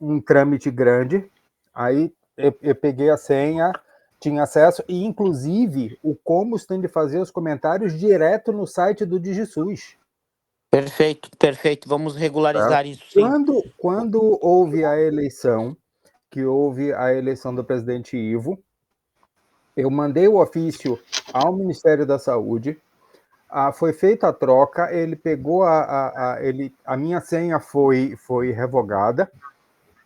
um trâmite grande. Aí eu peguei a senha, tinha acesso, e inclusive o Comus tem de fazer os comentários direto no site do DigiSUS. Perfeito, perfeito. Vamos regularizar isso, sim. Quando houve a eleição, do presidente Ivo, eu mandei o ofício ao Ministério da Saúde, foi feita a troca, ele pegou a minha senha foi revogada,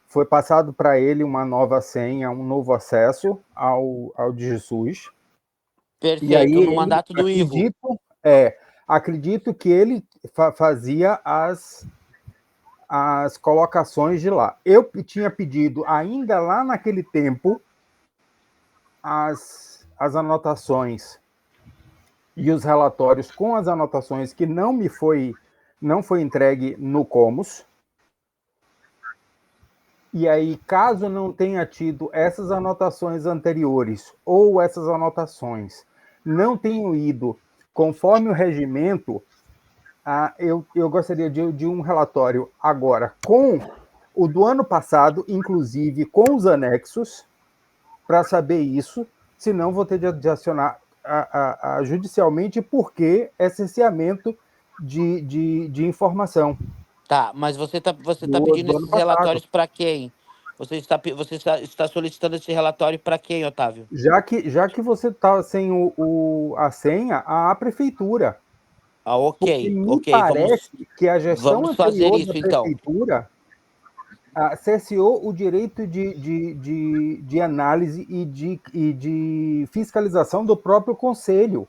foi passado para ele uma nova senha, um novo acesso ao DigiSUS. Perfeito, E aí, no mandato do Ivo. Acredito que ele fazia as colocações de lá. Eu tinha pedido, ainda lá naquele tempo, as anotações e os relatórios com as anotações que não foi entregue no Comus. E aí, caso não tenha tido essas anotações anteriores ou essas anotações não tenham ido conforme o regimento, eu gostaria de um relatório agora com o do ano passado, inclusive com os anexos, para saber isso, senão vou ter de acionar judicialmente, porque é cerceamento de informação. Tá, mas você tá pedindo esses relatórios para quem? Você está solicitando esse relatório para quem, Otávio? Já que você está sem a senha, a prefeitura. Porque me parece que a gestão anterior da prefeitura cerceou o direito de análise e de fiscalização do próprio conselho,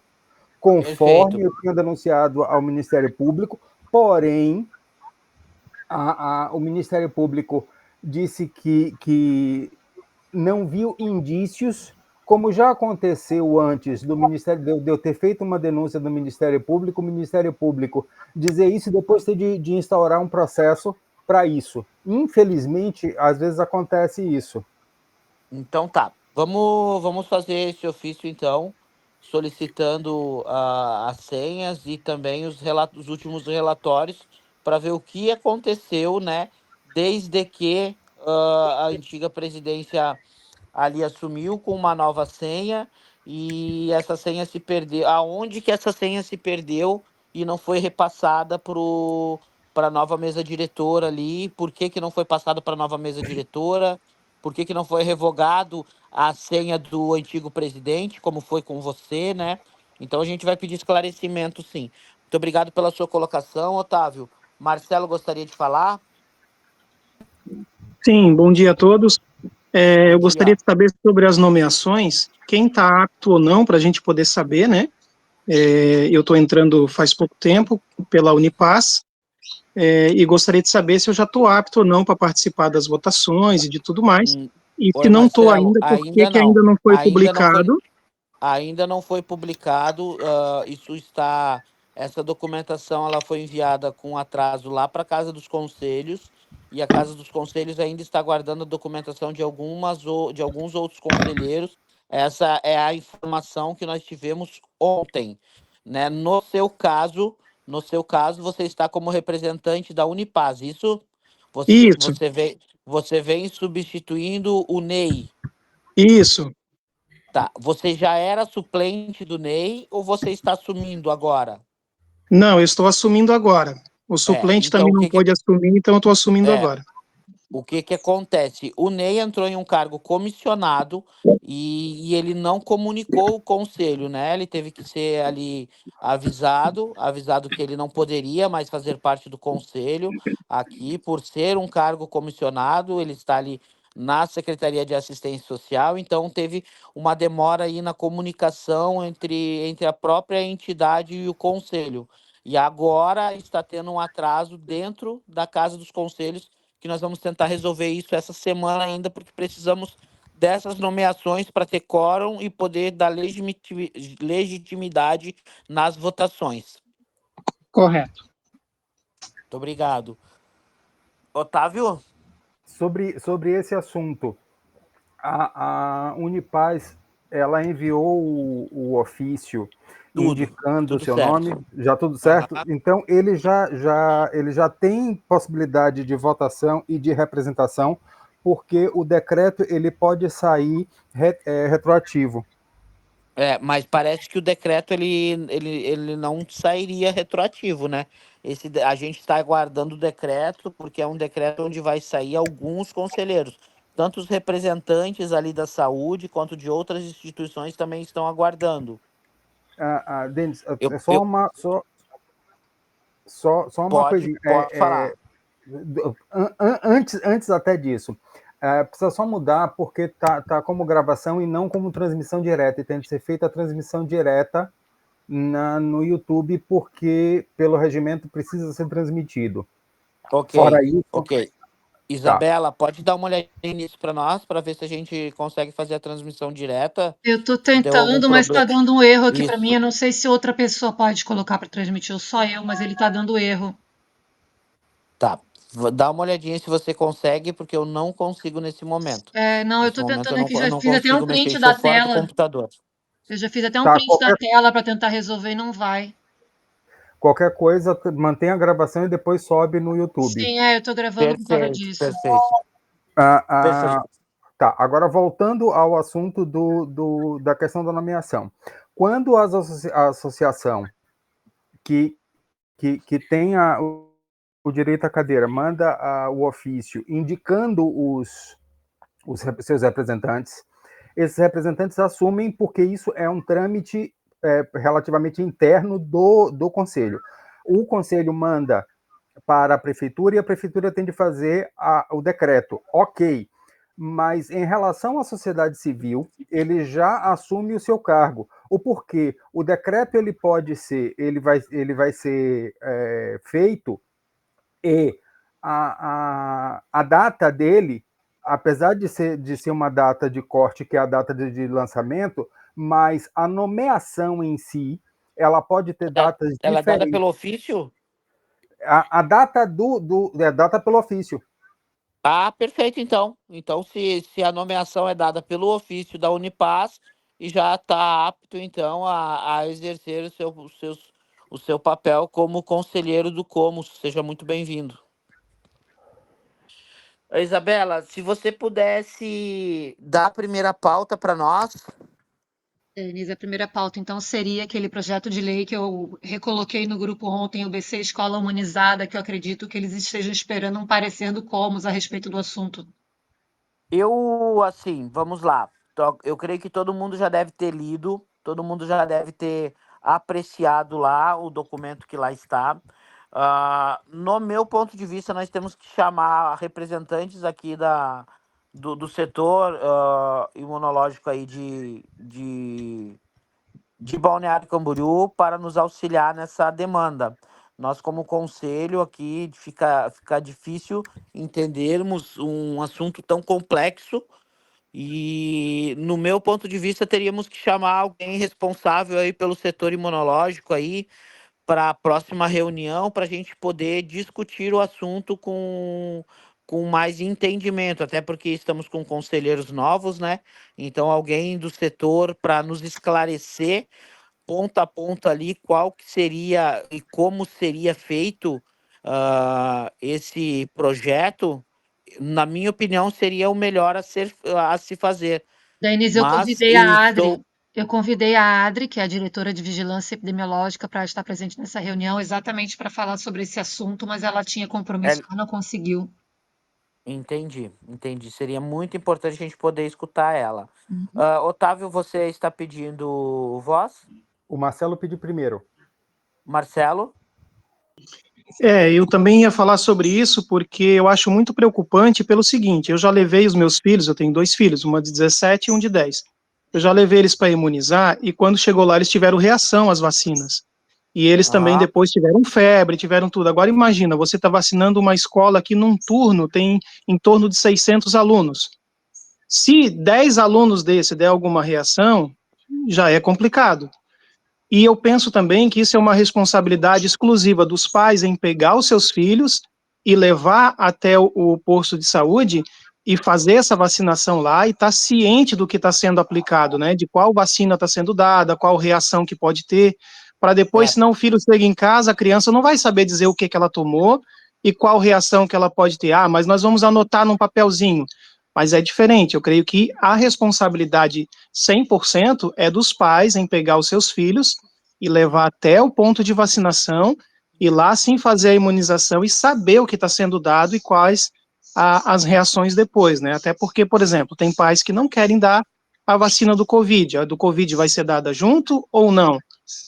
conforme eu tinha denunciado ao Ministério Público, porém, o Ministério Público disse que não viu indícios, como já aconteceu antes do Ministério, de eu ter feito uma denúncia do Ministério Público, o Ministério Público dizer isso e depois ter de instaurar um processo para isso. Infelizmente, às vezes acontece isso. Então tá, vamos fazer esse ofício então, solicitando as senhas e também os últimos relatórios para ver o que aconteceu, né, desde que a antiga presidência ali assumiu com uma nova senha e essa senha se perdeu. Aonde que essa senha se perdeu e não foi repassada para a nova mesa diretora ali? Por que que não foi passado para a nova mesa diretora? Por que que não foi revogado a senha do antigo presidente, como foi com você, né? Então a gente vai pedir esclarecimento, sim. Muito obrigado pela sua colocação, Otávio. Marcelo gostaria de falar? Sim, bom dia a todos. Eu gostaria de saber sobre as nomeações, quem está apto ou não, para a gente poder saber, né? Eu estou entrando faz pouco tempo pela Unipaz, e gostaria de saber se eu já estou apto ou não para participar das votações e de tudo mais. E se não estou ainda, por que ainda não foi publicado? Ainda não foi publicado, essa documentação ela foi enviada com atraso lá para a Casa dos Conselhos, e a Casa dos Conselhos ainda está guardando a documentação de alguns outros conselheiros. Essa é a informação que nós tivemos ontem, né? No seu caso, você está como representante da Unipaz, isso? Isso. Você vem substituindo o Ney. Isso. Tá, você já era suplente do Ney ou você está assumindo agora? Não, eu estou assumindo agora. O suplente então, também não pode assumir, então eu estou assumindo agora. O que acontece? O Ney entrou em um cargo comissionado e ele não comunicou o conselho, né? Ele teve que ser ali avisado que ele não poderia mais fazer parte do conselho aqui, por ser um cargo comissionado, ele está ali na Secretaria de Assistência Social, então teve uma demora aí na comunicação entre a própria entidade e o conselho. E agora está tendo um atraso dentro da Casa dos Conselhos, que nós vamos tentar resolver isso essa semana ainda, porque precisamos dessas nomeações para ter quórum e poder dar legitimidade nas votações. Correto. Muito obrigado. Otávio? Sobre esse assunto, a Unipaz ela enviou o ofício indicando o seu nome, já tudo certo? Então, ele já tem possibilidade de votação e de representação, porque o decreto ele pode sair retroativo. Mas parece que o decreto ele não sairia retroativo, né? A gente está aguardando o decreto, porque é um decreto onde vai sair alguns conselheiros. Tanto os representantes ali da saúde, quanto de outras instituições também estão aguardando. Denis, só uma coisinha. Pode falar. Antes até disso, precisa só mudar, porque tá como gravação e não como transmissão direta, e tem que ser feita a transmissão direta no YouTube, porque pelo regimento precisa ser transmitido. Fora isso... Ok. Isabela, pode dar uma olhadinha nisso para nós, para ver se a gente consegue fazer a transmissão direta? Eu estou tentando, mas está dando um erro aqui para mim. Eu não sei se outra pessoa pode colocar para transmitir, ou só eu, mas ele está dando erro. Tá. Dá uma olhadinha se você consegue, porque eu não consigo nesse momento. Não, eu estou tentando aqui, já fiz até um print da tela. Computador. Eu já fiz até um print da tela para tentar resolver e não vai. Qualquer coisa, mantém a gravação e depois sobe no YouTube. Sim, eu estou gravando por causa disso. Perfeito. Tá, agora voltando ao assunto da questão da nomeação. Quando a associação que tem o direito à cadeira manda o ofício indicando os seus representantes, esses representantes assumem, porque isso é um trâmite relativamente interno do Conselho. O Conselho manda para a Prefeitura e a Prefeitura tem de fazer o decreto. Ok, mas em relação à sociedade civil, ele já assume o seu cargo. O porquê? O decreto ele vai ser feito, e a data dele, apesar de ser uma data de corte, que é a data de lançamento, mas a nomeação em si, ela pode ter datas diferentes. Ela é dada pelo ofício? A data é data pelo ofício. Perfeito, então. Então, se a nomeação é dada pelo ofício da Unipaz, e já está apto, então, a exercer o seu papel como conselheiro do Comos. Seja muito bem-vindo. Isabela, se você pudesse dar a primeira pauta para nós. Denise, a primeira pauta, então, seria aquele projeto de lei que eu recoloquei no grupo ontem, o BC Escola Humanizada, que eu acredito que eles estejam esperando um parecer do Comos a respeito do assunto. Vamos lá. Eu creio que todo mundo já deve ter lido, todo mundo já deve ter apreciado lá o documento que lá está. No meu ponto de vista, nós temos que chamar representantes aqui do setor imunológico aí de Balneário Camboriú para nos auxiliar nessa demanda. Nós, como conselho aqui, fica difícil entendermos um assunto tão complexo, e, no meu ponto de vista, teríamos que chamar alguém responsável aí pelo setor imunológico aí para a próxima reunião, para a gente poder discutir o assunto com mais entendimento, até porque estamos com conselheiros novos, né? Então, alguém do setor para nos esclarecer ponta a ponta ali qual que seria e como seria feito esse projeto, na minha opinião, seria o melhor a se fazer. Denise, eu convidei a Adri, que é a diretora de Vigilância Epidemiológica, para estar presente nessa reunião, exatamente para falar sobre esse assunto, mas ela tinha compromisso, ela não conseguiu. Entendi. Seria muito importante a gente poder escutar ela. Otávio, você está pedindo voz? O Marcelo pediu primeiro. Marcelo? Eu também ia falar sobre isso, porque eu acho muito preocupante pelo seguinte: eu já levei os meus filhos, eu tenho 2 filhos, uma de 17 e um de 10. Eu já levei eles para imunizar, e quando chegou lá, eles tiveram reação às vacinas. E eles também depois tiveram febre, tiveram tudo. Agora imagina, você está vacinando uma escola que num turno tem em torno de 600 alunos. Se 10 alunos desse der alguma reação, já é complicado. E eu penso também que isso é uma responsabilidade exclusiva dos pais em pegar os seus filhos e levar até o posto de saúde e fazer essa vacinação lá e estar ciente do que está sendo aplicado, né? De qual vacina está sendo dada, qual reação que pode ter, para depois, senão o filho chega em casa, a criança não vai saber dizer o que ela tomou e qual reação que ela pode ter. Ah, mas nós vamos anotar num papelzinho. Mas é diferente, eu creio que a responsabilidade 100% é dos pais em pegar os seus filhos e levar até o ponto de vacinação e lá sim fazer a imunização e saber o que está sendo dado e quais as reações depois, né? Até porque, por exemplo, tem pais que não querem dar a vacina do Covid. A do Covid vai ser dada junto ou não?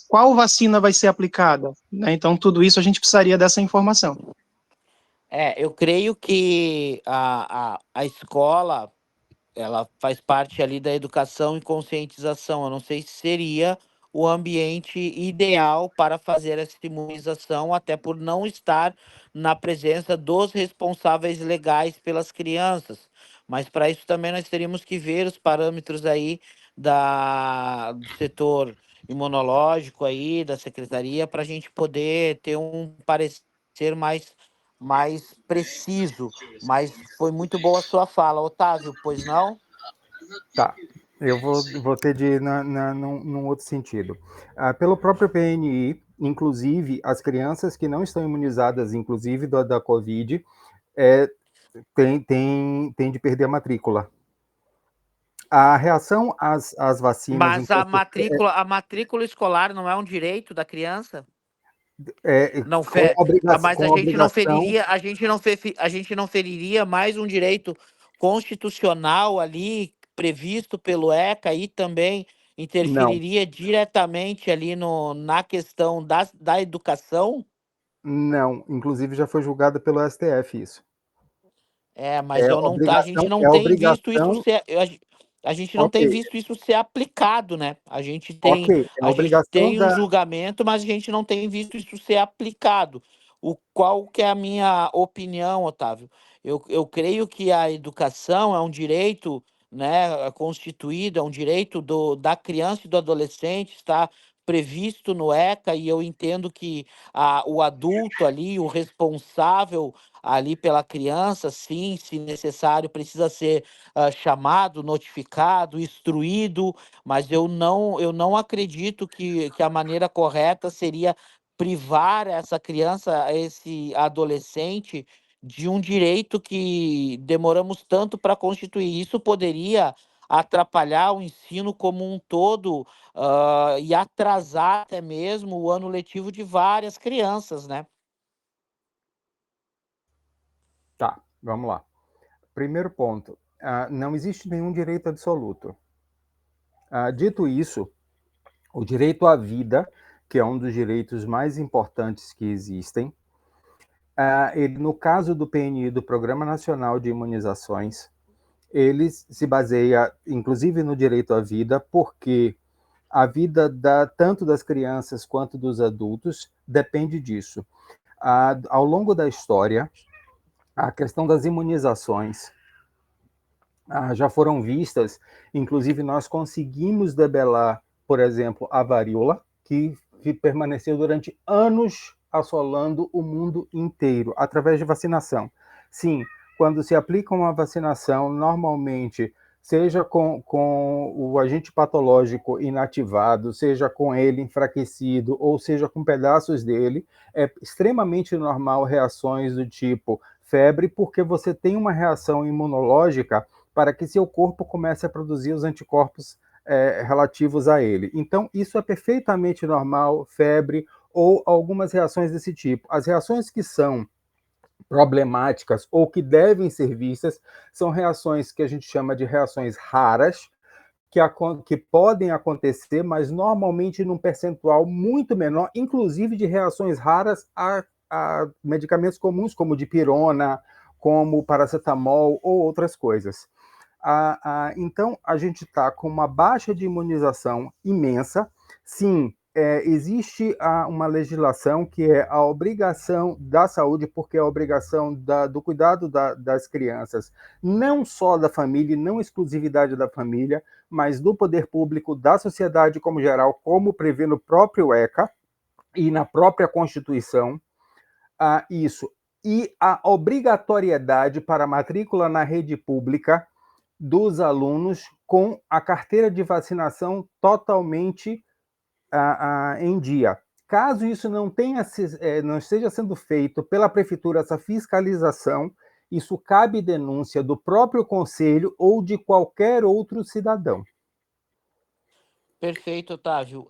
Qual vacina vai ser aplicada? Né? Então, tudo isso a gente precisaria dessa informação. Eu creio que a escola, ela faz parte ali da educação e conscientização. Eu não sei se seria o ambiente ideal para fazer essa imunização, até por não estar na presença dos responsáveis legais pelas crianças. Mas para isso também nós teríamos que ver os parâmetros aí do setor imunológico aí, da secretaria, para a gente poder ter um parecer mais preciso. Mas foi muito boa a sua fala, Otávio, pois não? Tá, eu vou ter de ir num outro sentido. Pelo próprio PNI, inclusive, as crianças que não estão imunizadas, inclusive da Covid, tem de perder a matrícula. A reação às vacinas... Mas a matrícula escolar não é um direito da criança? Não com mas a gente não feriria, a gente não feriria mais um direito constitucional ali previsto pelo ECA e também interferiria diretamente ali na questão da educação? Não, inclusive já foi julgado pelo STF isso. Mas a gente não tem visto isso ser, a gente não tem visto isso ser aplicado, né? A gente tem, a gente tem um julgamento, mas a gente não tem visto isso ser aplicado. Qual que é a minha opinião, Otávio? Eu creio que a educação é um direito, né, constituído, é um direito da criança e do adolescente, está previsto no ECA, e eu entendo que o adulto ali, o responsável ali pela criança, sim, se necessário, precisa ser chamado, notificado, instruído, mas eu não acredito que a maneira correta seria privar essa criança, esse adolescente, de um direito que demoramos tanto para constituir. Isso poderia atrapalhar o ensino como um todo, e atrasar até mesmo o ano letivo de várias crianças, né? Tá, vamos lá. Primeiro ponto, não existe nenhum direito absoluto. Dito isso, o direito à vida, que é um dos direitos mais importantes que existem, ele, no caso do PNI, do Programa Nacional de Imunizações, ele se baseia, inclusive, no direito à vida, porque a vida tanto das crianças quanto dos adultos depende disso. Ao longo da história, a questão das imunizações já foram vistas, inclusive nós conseguimos debelar, por exemplo, a varíola, que permaneceu durante anos assolando o mundo inteiro, através de vacinação. Sim, quando se aplica uma vacinação, normalmente, seja com o agente patológico inativado, seja com ele enfraquecido, ou seja com pedaços dele, é extremamente normal reações do tipo febre, porque você tem uma reação imunológica para que seu corpo comece a produzir os anticorpos relativos a ele. Então, isso é perfeitamente normal, febre ou algumas reações desse tipo. As reações que são problemáticas ou que devem ser vistas são reações que a gente chama de reações raras, que podem acontecer, mas normalmente num percentual muito menor, inclusive de reações raras a medicamentos comuns, como dipirona, como paracetamol ou outras coisas. Então, a gente está com uma baixa de imunização imensa. Sim, existe uma legislação que é a obrigação da saúde, porque é a obrigação do cuidado das crianças, não só da família, não exclusividade da família, mas do poder público, da sociedade como geral, como prevê no próprio ECA e na própria Constituição. Isso. e a obrigatoriedade para a matrícula na rede pública dos alunos com a carteira de vacinação totalmente em dia. Caso isso não esteja sendo feito pela prefeitura, essa fiscalização, isso cabe denúncia do próprio conselho ou de qualquer outro cidadão. Perfeito, Otávio.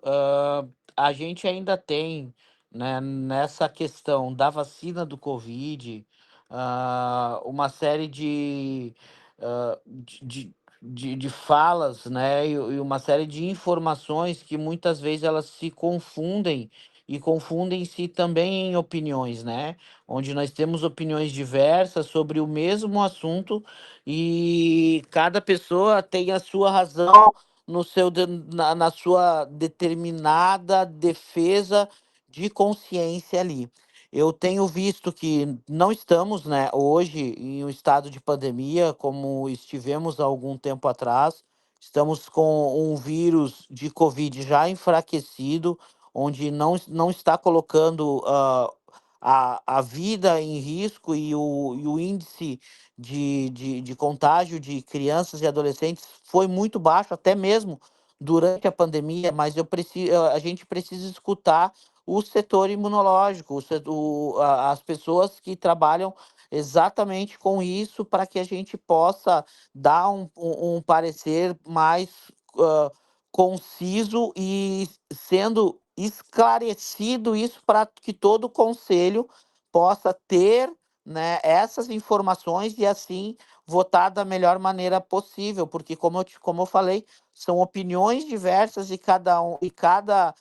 A gente ainda tem, né, nessa questão da vacina do Covid, uma série de falas, né, e uma série de informações que muitas vezes elas se confundem e confundem-se também em opiniões, né? Onde nós temos opiniões diversas sobre o mesmo assunto e cada pessoa tem a sua razão no na sua determinada defesa de consciência ali. Eu tenho visto que não estamos, né, hoje em um estado de pandemia como estivemos há algum tempo atrás. Estamos com um vírus de Covid já enfraquecido, onde não está colocando a vida em risco e o índice de contágio de crianças e adolescentes foi muito baixo, até mesmo durante a pandemia, mas a gente precisa escutar o setor imunológico, as pessoas que trabalham exatamente com isso para que a gente possa dar um parecer mais uh, conciso e sendo esclarecido isso para que todo o conselho possa ter, né, essas informações e assim votar da melhor maneira possível, porque como eu falei, são opiniões diversas e cada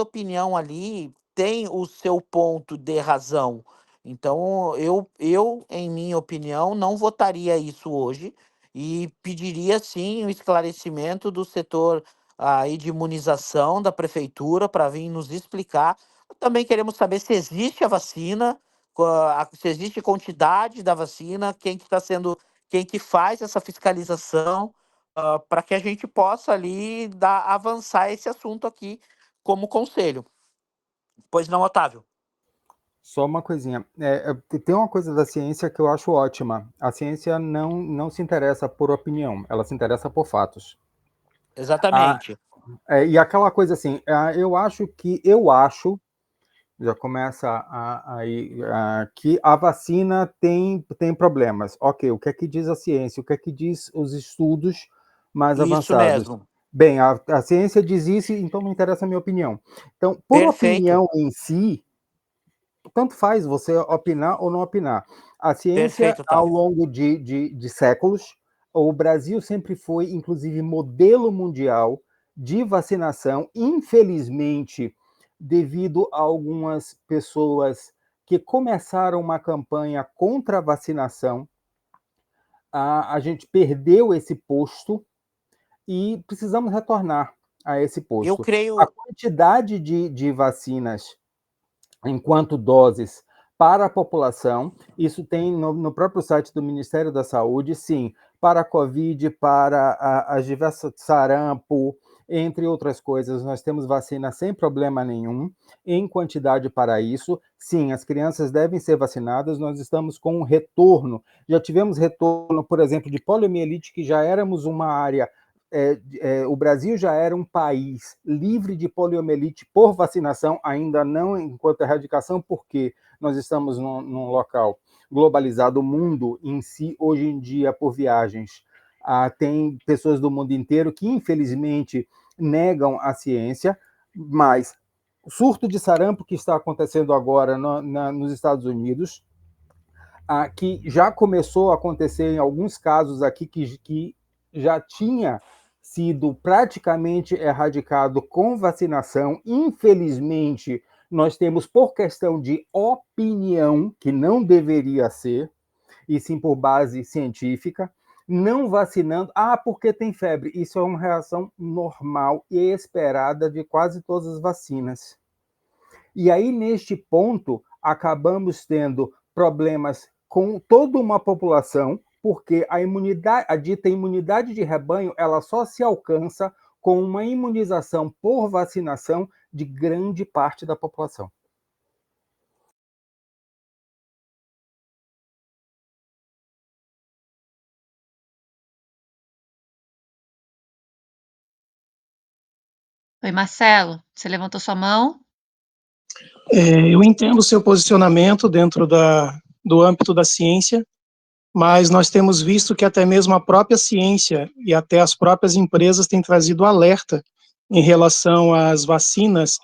opinião ali tem o seu ponto de razão. Então, em minha opinião, não votaria isso hoje e pediria sim o esclarecimento do setor aí de imunização da prefeitura para vir nos explicar. Também queremos saber se existe a vacina, se existe quantidade da vacina, quem que faz essa fiscalização, para que a gente possa ali avançar esse assunto aqui como conselho. Pois não, Otávio? Só uma coisinha. Tem uma coisa da ciência que eu acho ótima. A ciência não se interessa por opinião, ela se interessa por fatos. Exatamente. E aquela coisa assim, eu acho, já começa que a vacina tem problemas. Ok, o que é que diz a ciência? O que é que diz os estudos mais Isso avançados? mesmo. Bem, a ciência diz isso, então não interessa a minha opinião. Então, por Perfeito. opinião em si, tanto faz você opinar ou não opinar. A ciência, Perfeito, ao Otávio. longo de séculos, o Brasil sempre foi, inclusive, modelo mundial de vacinação. Infelizmente, devido a algumas pessoas que começaram uma campanha contra a vacinação, a gente perdeu esse posto e precisamos retornar a esse Eu posto. A creio. quantidade de vacinas enquanto doses para a população. Isso tem no próprio site do Ministério da Saúde, sim, para a Covid, para as diversas sarampo, entre outras coisas, nós temos vacina sem problema nenhum, em quantidade para isso. Sim, as crianças devem ser vacinadas, nós estamos com um retorno. Já tivemos retorno, por exemplo, de poliomielite, que já éramos uma área o Brasil já era um país livre de poliomielite por vacinação, ainda não enquanto erradicação, porque nós estamos num local globalizado. O mundo em si, hoje em dia, por viagens, tem pessoas do mundo inteiro que, infelizmente, negam a ciência, mas o surto de sarampo que está acontecendo agora nos Estados Unidos, que já começou a acontecer em alguns casos aqui que já tinha sido praticamente erradicado com vacinação. Infelizmente, nós temos, por questão de opinião, que não deveria ser, e sim por base científica, não vacinando. Porque tem febre. Isso é uma reação normal e esperada de quase todas as vacinas. E aí, neste ponto, acabamos tendo problemas com toda uma população, porque a dita imunidade de rebanho, ela só se alcança com uma imunização por vacinação de grande parte da população. Oi, Marcelo, você levantou sua mão? Eu entendo o seu posicionamento dentro do âmbito da ciência, mas nós temos visto que até mesmo a própria ciência e até as próprias empresas têm trazido alerta em relação às vacinas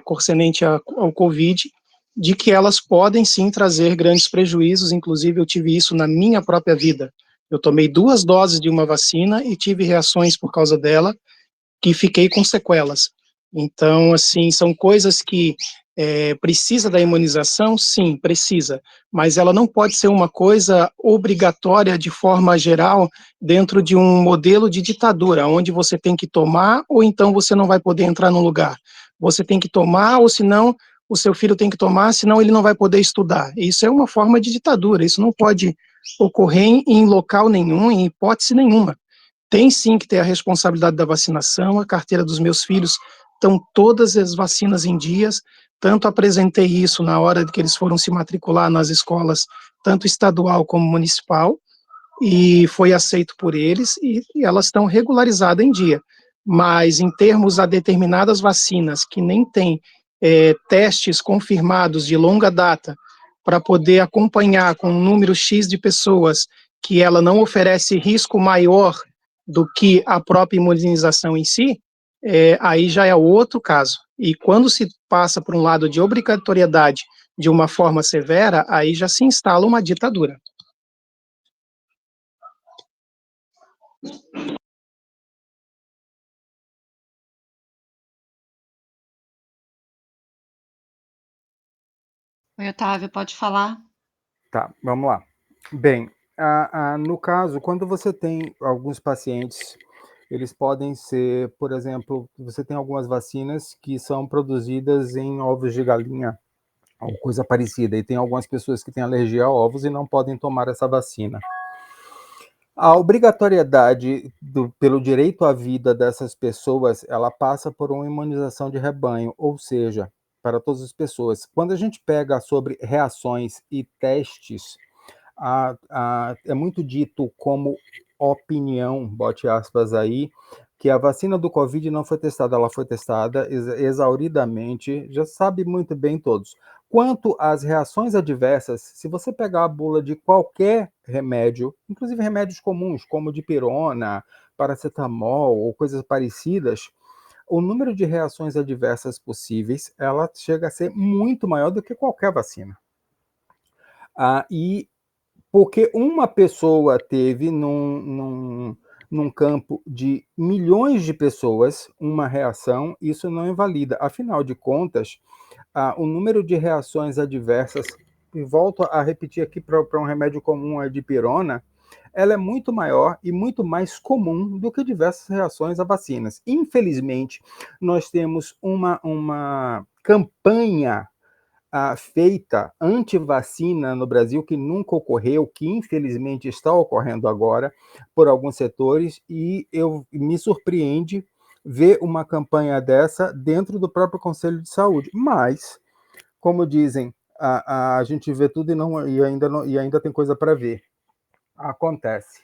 concernente ao Covid, de que elas podem sim trazer grandes prejuízos. Inclusive, eu tive isso na minha própria vida. Eu tomei 2 doses de uma vacina e tive reações por causa dela, que fiquei com sequelas. Então, assim, são coisas que precisa da imunização? Sim, precisa, mas ela não pode ser uma coisa obrigatória de forma geral dentro de um modelo de ditadura, onde você tem que tomar ou então você não vai poder entrar no lugar. Você tem que tomar ou senão o seu filho tem que tomar, senão ele não vai poder estudar. Isso é uma forma de ditadura, isso não pode ocorrer em local nenhum, em hipótese nenhuma. Tem sim que ter a responsabilidade da vacinação, a carteira dos meus filhos estão todas as vacinas em dias, tanto apresentei isso na hora que eles foram se matricular nas escolas, tanto estadual como municipal, e foi aceito por eles, e elas estão regularizadas em dia. Mas em termos a determinadas vacinas que nem têm testes confirmados de longa data para poder acompanhar com um número X de pessoas, que ela não oferece risco maior do que a própria imunização em si, aí já é outro caso. E quando se passa por um lado de obrigatoriedade de uma forma severa, aí já se instala uma ditadura. Oi, Otávio, pode falar? Tá, vamos lá. Bem, no caso, quando você tem alguns pacientes, eles podem ser, por exemplo, você tem algumas vacinas que são produzidas em ovos de galinha, ou coisa parecida, e tem algumas pessoas que têm alergia a ovos e não podem tomar essa vacina. A obrigatoriedade pelo direito à vida dessas pessoas, ela passa por uma imunização de rebanho, ou seja, para todas as pessoas. Quando a gente pega sobre reações e testes, é muito dito como opinião, bote aspas aí, que a vacina do Covid não foi testada, ela foi testada exauridamente, já sabe muito bem todos. Quanto às reações adversas, se você pegar a bula de qualquer remédio, inclusive remédios comuns, como dipirona, paracetamol ou coisas parecidas, o número de reações adversas possíveis, ela chega a ser muito maior do que qualquer vacina. E porque uma pessoa teve num campo de milhões de pessoas uma reação, isso não invalida. Afinal de contas, o número de reações adversas, e volto a repetir aqui para um remédio comum, a dipirona, ela é muito maior e muito mais comum do que diversas reações a vacinas. Infelizmente, nós temos uma campanha feita anti-vacina no Brasil, que nunca ocorreu, que infelizmente está ocorrendo agora por alguns setores, e me surpreende ver uma campanha dessa dentro do próprio Conselho de Saúde. Mas, como dizem, a gente vê tudo e ainda tem coisa para ver. Acontece.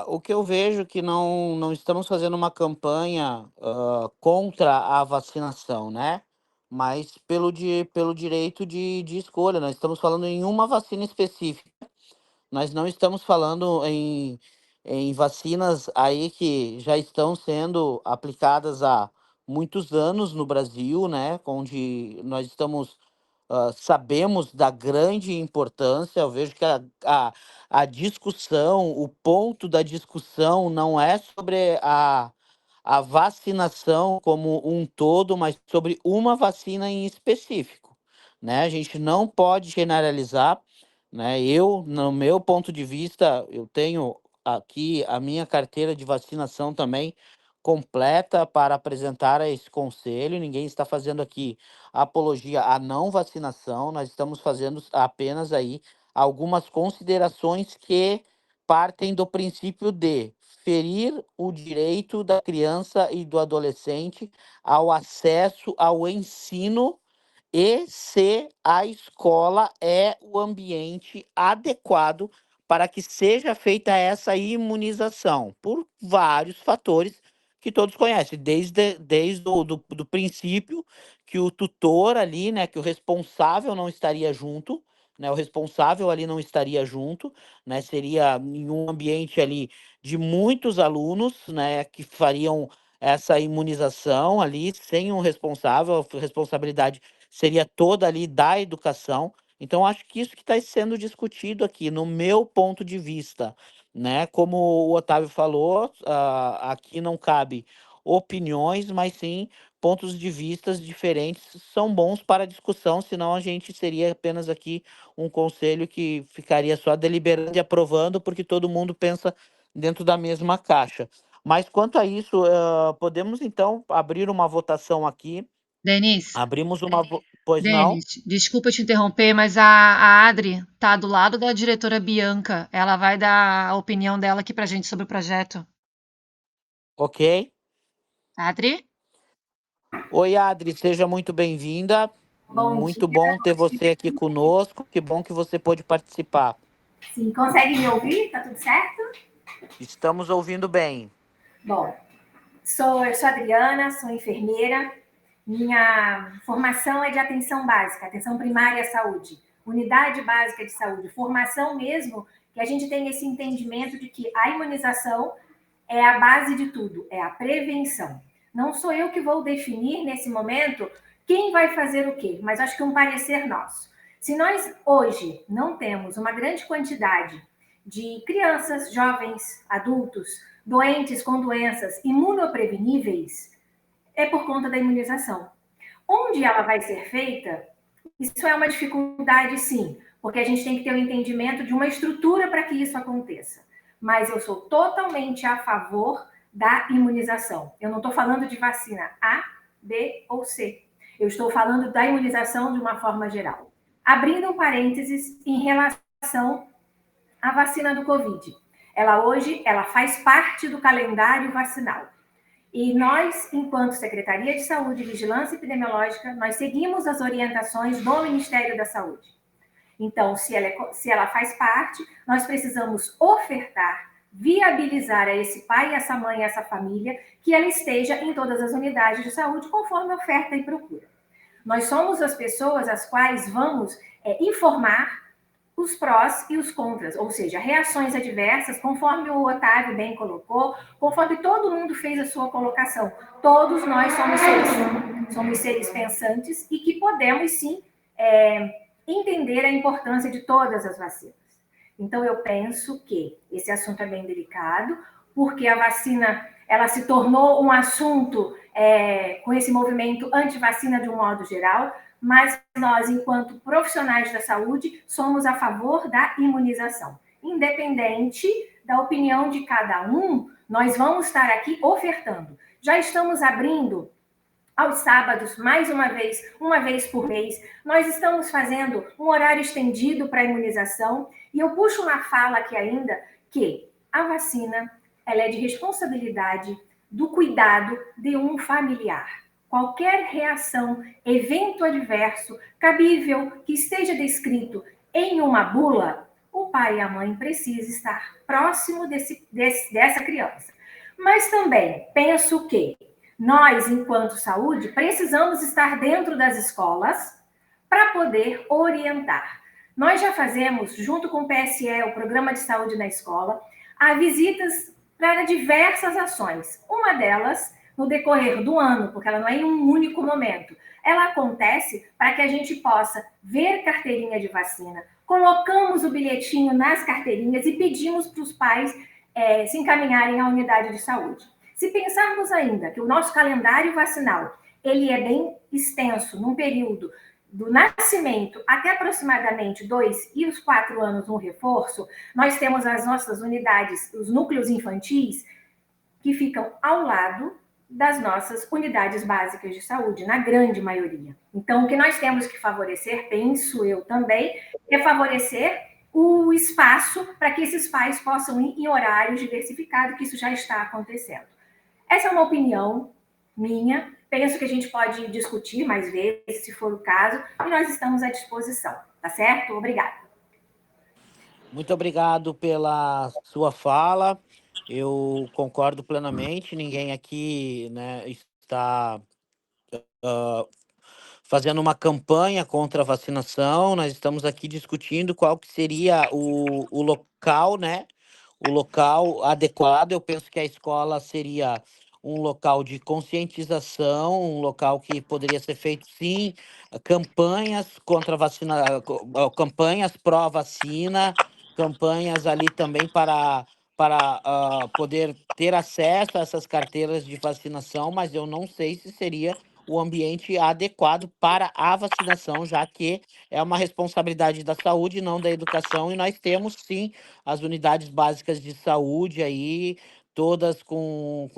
O que eu vejo que não estamos fazendo uma campanha contra a vacinação, né? Mas pelo direito de escolha. Nós estamos falando em uma vacina específica. Nós não estamos falando em vacinas aí que já estão sendo aplicadas há muitos anos no Brasil, né? Onde nós sabemos da grande importância. Eu vejo que a discussão, o ponto da discussão não é sobre a vacinação como um todo, mas sobre uma vacina em específico, né? A gente não pode generalizar, né? Eu, no meu ponto de vista, eu tenho aqui a minha carteira de vacinação também completa para apresentar a esse conselho. Ninguém está fazendo aqui apologia à não vacinação, nós estamos fazendo apenas aí algumas considerações que partem do princípio de ferir o direito da criança e do adolescente ao acesso ao ensino e se a escola é o ambiente adequado para que seja feita essa imunização, por vários fatores que todos conhecem, desde do princípio que o tutor ali, né, que o responsável não estaria junto, né, o responsável ali não estaria junto, né, seria em um ambiente ali de muitos alunos, né, que fariam essa imunização ali sem um responsável, a responsabilidade seria toda ali da educação. Então, acho que isso que está sendo discutido aqui, no meu ponto de vista, né? Como o Otávio falou, aqui não cabe opiniões, mas sim pontos de vistas diferentes são bons para discussão, senão a gente seria apenas aqui um conselho que ficaria só deliberando e aprovando, porque todo mundo pensa dentro da mesma caixa. Mas quanto a isso, podemos então abrir uma votação aqui. Denise, Abrimos uma. Pois não? desculpa te interromper, mas a Adri tá do lado da diretora Bianca. Ela vai dar a opinião dela aqui pra gente sobre o projeto. Ok. Adri? Oi, Adri, seja muito bem-vinda. Muito bom ter você aqui conosco. Que bom que você pôde participar. Sim, consegue me ouvir? Tá tudo certo? Estamos ouvindo bem. Bom, eu sou Adriana, sou enfermeira. Minha formação é de atenção básica, atenção primária à saúde, unidade básica de saúde, formação mesmo, que a gente tem esse entendimento de que a imunização é a base de tudo, é a prevenção. Não sou eu que vou definir nesse momento quem vai fazer o quê, mas acho que um parecer nosso. Se nós hoje não temos uma grande quantidade de crianças, jovens, adultos, doentes com doenças imunopreveníveis, é por conta da imunização. Onde ela vai ser feita, isso é uma dificuldade, sim, porque a gente tem que ter um entendimento de uma estrutura para que isso aconteça. Mas eu sou totalmente a favor da imunização. Eu não estou falando de vacina A, B ou C. Eu estou falando da imunização de uma forma geral. Abrindo um parênteses em relação à vacina do Covid. Ela hoje faz parte do calendário vacinal. E nós, enquanto Secretaria de Saúde e Vigilância Epidemiológica, nós seguimos as orientações do Ministério da Saúde. Então, se ela faz parte, nós precisamos ofertar, viabilizar a esse pai, essa mãe, essa família, que ela esteja em todas as unidades de saúde, conforme oferta e procura. Nós somos as pessoas às quais vamos informar os prós e os contras, ou seja, reações adversas, conforme o Otávio bem colocou, conforme todo mundo fez a sua colocação. Todos nós somos seres pensantes e que podemos, sim, entender a importância de todas as vacinas. Então, eu penso que esse assunto é bem delicado, porque a vacina ela se tornou um assunto com esse movimento anti-vacina de um modo geral, mas nós, enquanto profissionais da saúde, somos a favor da imunização. Independente da opinião de cada um, nós vamos estar aqui ofertando. Já estamos abrindo aos sábados, mais uma vez por mês. Nós estamos fazendo um horário estendido para a imunização. E eu puxo uma fala aqui ainda que a vacina ela é de responsabilidade do cuidado de um familiar. Qualquer reação, evento adverso, cabível, que esteja descrito em uma bula, o pai e a mãe precisam estar próximo dessa criança. Mas também penso que nós, enquanto saúde, precisamos estar dentro das escolas para poder orientar. Nós já fazemos, junto com o PSE, o Programa de Saúde na Escola, visitas para diversas ações. Uma delas, no decorrer do ano, porque ela não é em um único momento. Ela acontece para que a gente possa ver carteirinha de vacina, colocamos o bilhetinho nas carteirinhas e pedimos para os pais se encaminharem à unidade de saúde. Se pensarmos ainda que o nosso calendário vacinal ele é bem extenso, num período do nascimento até aproximadamente 2 e os 4 anos no reforço, nós temos as nossas unidades, os núcleos infantis, que ficam ao lado das nossas unidades básicas de saúde, na grande maioria. Então, o que nós temos que favorecer, penso eu também, é favorecer o espaço para que esses pais possam ir em horários diversificados, que isso já está acontecendo. Essa é uma opinião minha, penso que a gente pode discutir mais vezes, se for o caso, e nós estamos à disposição, tá certo? Obrigada. Muito obrigado pela sua fala. Eu concordo plenamente, ninguém aqui, né, está fazendo uma campanha contra a vacinação, nós estamos aqui discutindo qual que seria o local, né? O local adequado. Eu penso que a escola seria um local de conscientização, um local que poderia ser feito, sim, campanhas contra a vacina, campanhas pró-vacina, campanhas ali também para poder ter acesso a essas carteiras de vacinação, mas eu não sei se seria o ambiente adequado para a vacinação, já que é uma responsabilidade da saúde, não da educação, e nós temos, sim, as unidades básicas de saúde aí, todas com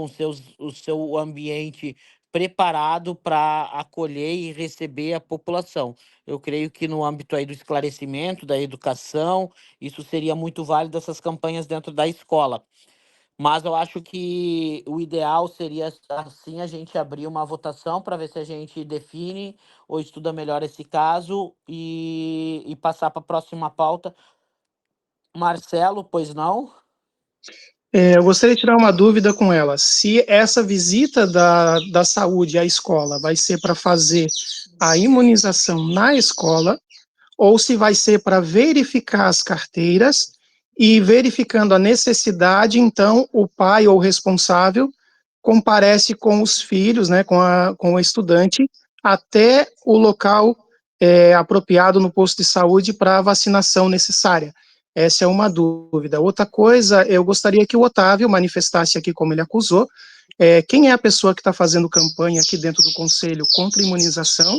o seu ambiente preparado para acolher e receber a população. Eu creio que no âmbito aí do esclarecimento, da educação, isso seria muito válido, essas campanhas dentro da escola. Mas eu acho que o ideal seria, assim, a gente abrir uma votação para ver se a gente define ou estuda melhor esse caso e passar para a próxima pauta. Marcelo, pois não? Eu gostaria de tirar uma dúvida com ela. Se essa visita da saúde à escola vai ser para fazer a imunização na escola, ou se vai ser para verificar as carteiras e, verificando a necessidade, então o pai ou responsável comparece com os filhos, né, com o estudante, até o local apropriado no posto de saúde para a vacinação necessária. Essa é uma dúvida. Outra coisa, eu gostaria que o Otávio manifestasse aqui, como ele acusou, quem é a pessoa que está fazendo campanha aqui dentro do Conselho contra a imunização,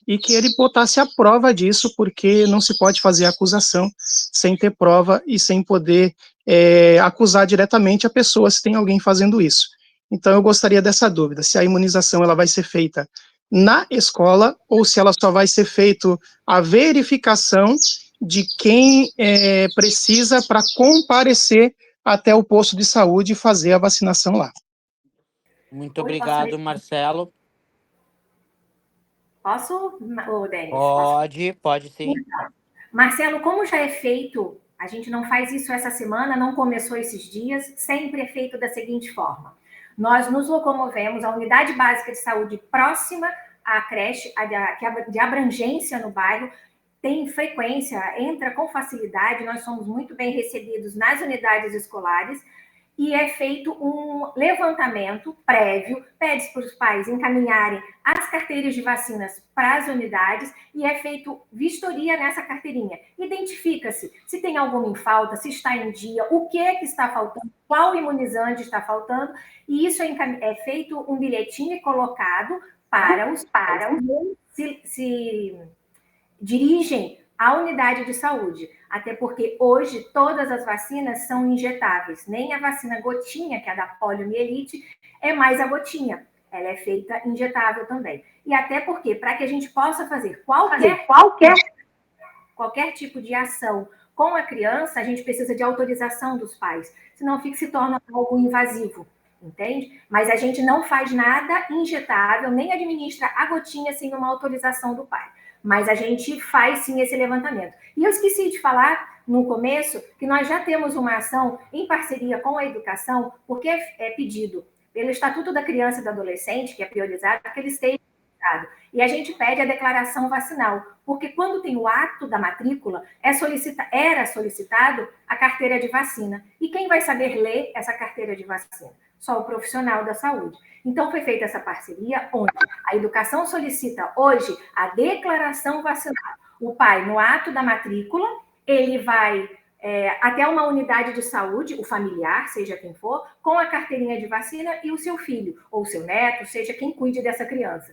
e que ele botasse a prova disso, porque não se pode fazer acusação sem ter prova e sem poder acusar diretamente a pessoa se tem alguém fazendo isso. Então, eu gostaria dessa dúvida, se a imunização ela vai ser feita na escola ou se ela só vai ser feita a verificação de quem precisa para comparecer até o posto de saúde e fazer a vacinação lá. Muito obrigado, Marcelo. Posso, Pode Denis? pode sim. Então, Marcelo, como já é feito, a gente não faz isso essa semana, não começou esses dias, sempre é feito da seguinte forma. Nós nos locomovemos à unidade básica de saúde próxima à creche, de abrangência no bairro, tem frequência, entra com facilidade, nós somos muito bem recebidos nas unidades escolares, e é feito um levantamento prévio, pede para os pais encaminharem as carteiras de vacinas para as unidades e é feito vistoria nessa carteirinha. Identifica-se se tem alguma em falta, se está em dia, o que está faltando, qual imunizante está faltando, e isso é feito um bilhetinho e colocado para os que se dirigem à unidade de saúde, até porque hoje todas as vacinas são injetáveis, nem a vacina gotinha, que é a da poliomielite, é mais a gotinha, ela é feita injetável também. E até porque, para que a gente possa fazer qualquer tipo de ação com a criança, a gente precisa de autorização dos pais, senão se torna algo invasivo, entende? Mas a gente não faz nada injetável, nem administra a gotinha sem uma autorização do pai. Mas a gente faz sim esse levantamento. E eu esqueci de falar no começo que nós já temos uma ação em parceria com a educação, porque é pedido pelo Estatuto da Criança e do Adolescente, que é priorizado, que ele esteja registrado. E a gente pede a declaração vacinal, porque quando tem o ato da matrícula, era solicitado a carteira de vacina. E quem vai saber ler essa carteira de vacina? Só o profissional da saúde. Então, foi feita essa parceria, onde a educação solicita hoje a declaração vacinal. O pai, no ato da matrícula, ele vai até uma unidade de saúde, o familiar, seja quem for, com a carteirinha de vacina e o seu filho, ou seu neto, seja quem cuide dessa criança.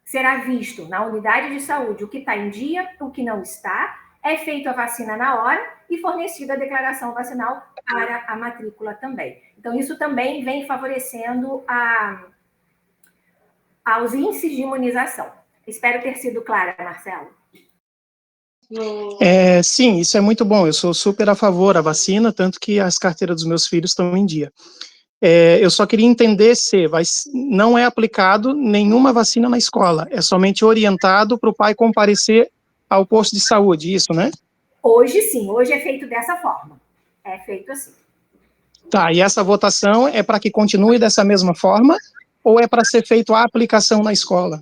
Será visto na unidade de saúde o que está em dia, o que não está, é feita a vacina na hora e fornecida a declaração vacinal para a matrícula também. Então, isso também vem favorecendo aos índices de imunização. Espero ter sido clara, Marcelo. Sim, isso é muito bom. Eu sou super a favor da vacina, tanto que as carteiras dos meus filhos estão em dia. Eu só queria entender se não é aplicado nenhuma vacina na escola, é somente orientado para o pai comparecer ao posto de saúde, isso, né? Hoje sim, hoje é feito dessa forma. É feito assim. Tá, e essa votação é para que continue dessa mesma forma ou é para ser feito a aplicação na escola?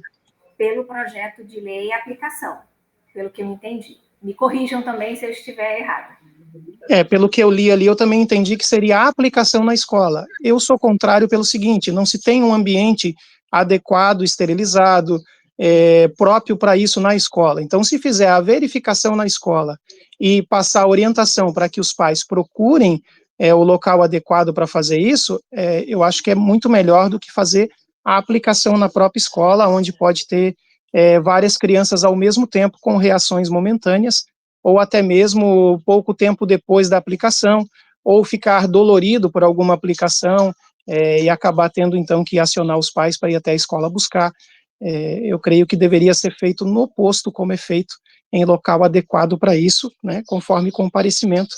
Pelo projeto de lei, a aplicação, pelo que eu entendi. Me corrijam também se eu estiver errado. Pelo que eu li ali, eu também entendi que seria a aplicação na escola. Eu sou contrário pelo seguinte, não se tem um ambiente adequado, esterilizado, próprio para isso na escola. Então, se fizer a verificação na escola e passar a orientação para que os pais procurem o local adequado para fazer isso, eu acho que é muito melhor do que fazer a aplicação na própria escola, onde pode ter várias crianças ao mesmo tempo com reações momentâneas, ou até mesmo pouco tempo depois da aplicação, ou ficar dolorido por alguma aplicação e acabar tendo, então, que acionar os pais para ir até a escola buscar. Eu creio que deveria ser feito no oposto, como é feito em local adequado para isso, né, conforme comparecimento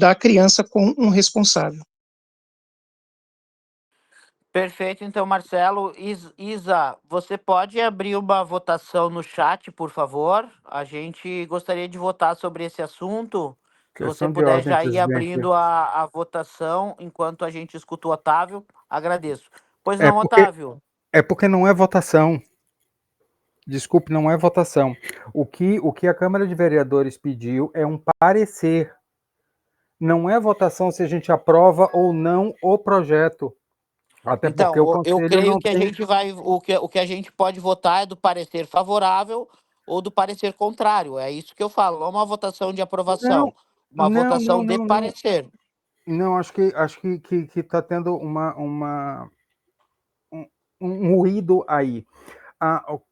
da criança com um responsável. Perfeito, então, Marcelo. Isa, você pode abrir uma votação no chat, por favor? A gente gostaria de votar sobre esse assunto. Se você Questão de puder ordem, já ir presidente. abrindo a votação enquanto a gente escuta o Otávio, agradeço. Pois É não, porque, Otávio? é porque não é votação. Desculpe, não é votação. O que a Câmara de Vereadores pediu é um parecer. Não é votação se a gente aprova ou não o projeto. Até porque o Então, eu Conselho creio não que a tem. gente vai. O que a gente pode votar é do parecer favorável ou do parecer contrário. É isso que eu falo. Não é uma votação de Não, aprovação, uma não, votação não, de não, não. parecer. Não, acho que está tendo um ruído aí.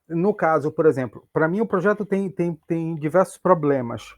No caso, por exemplo, para mim o projeto tem diversos problemas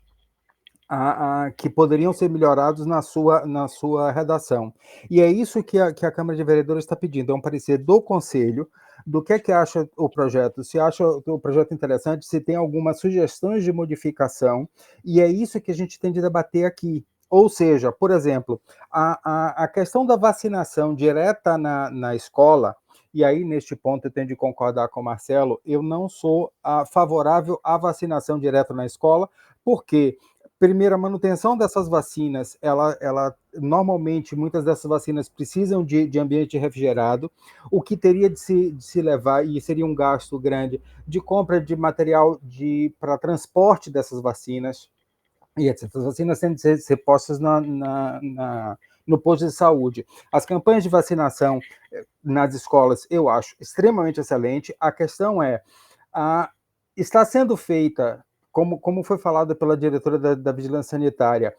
que poderiam ser melhorados na sua redação. E é isso que a Câmara de Vereadores está pedindo, é um parecer do Conselho, do que acha o projeto, se acha o projeto interessante, se tem algumas sugestões de modificação, e é isso que a gente tem de debater aqui. Ou seja, por exemplo, a questão da vacinação direta na escola, e aí, neste ponto, eu tenho de concordar com o Marcelo, eu não sou favorável à vacinação direta na escola, porque primeiro, a manutenção dessas vacinas, ela normalmente, muitas dessas vacinas precisam de ambiente refrigerado, o que teria de se levar, e seria um gasto grande, de compra de material para transporte dessas vacinas, e etc. As vacinas têm de ser postas no posto de saúde. As campanhas de vacinação nas escolas, eu acho extremamente excelente. A questão está sendo feita, como foi falado pela diretora da Vigilância Sanitária,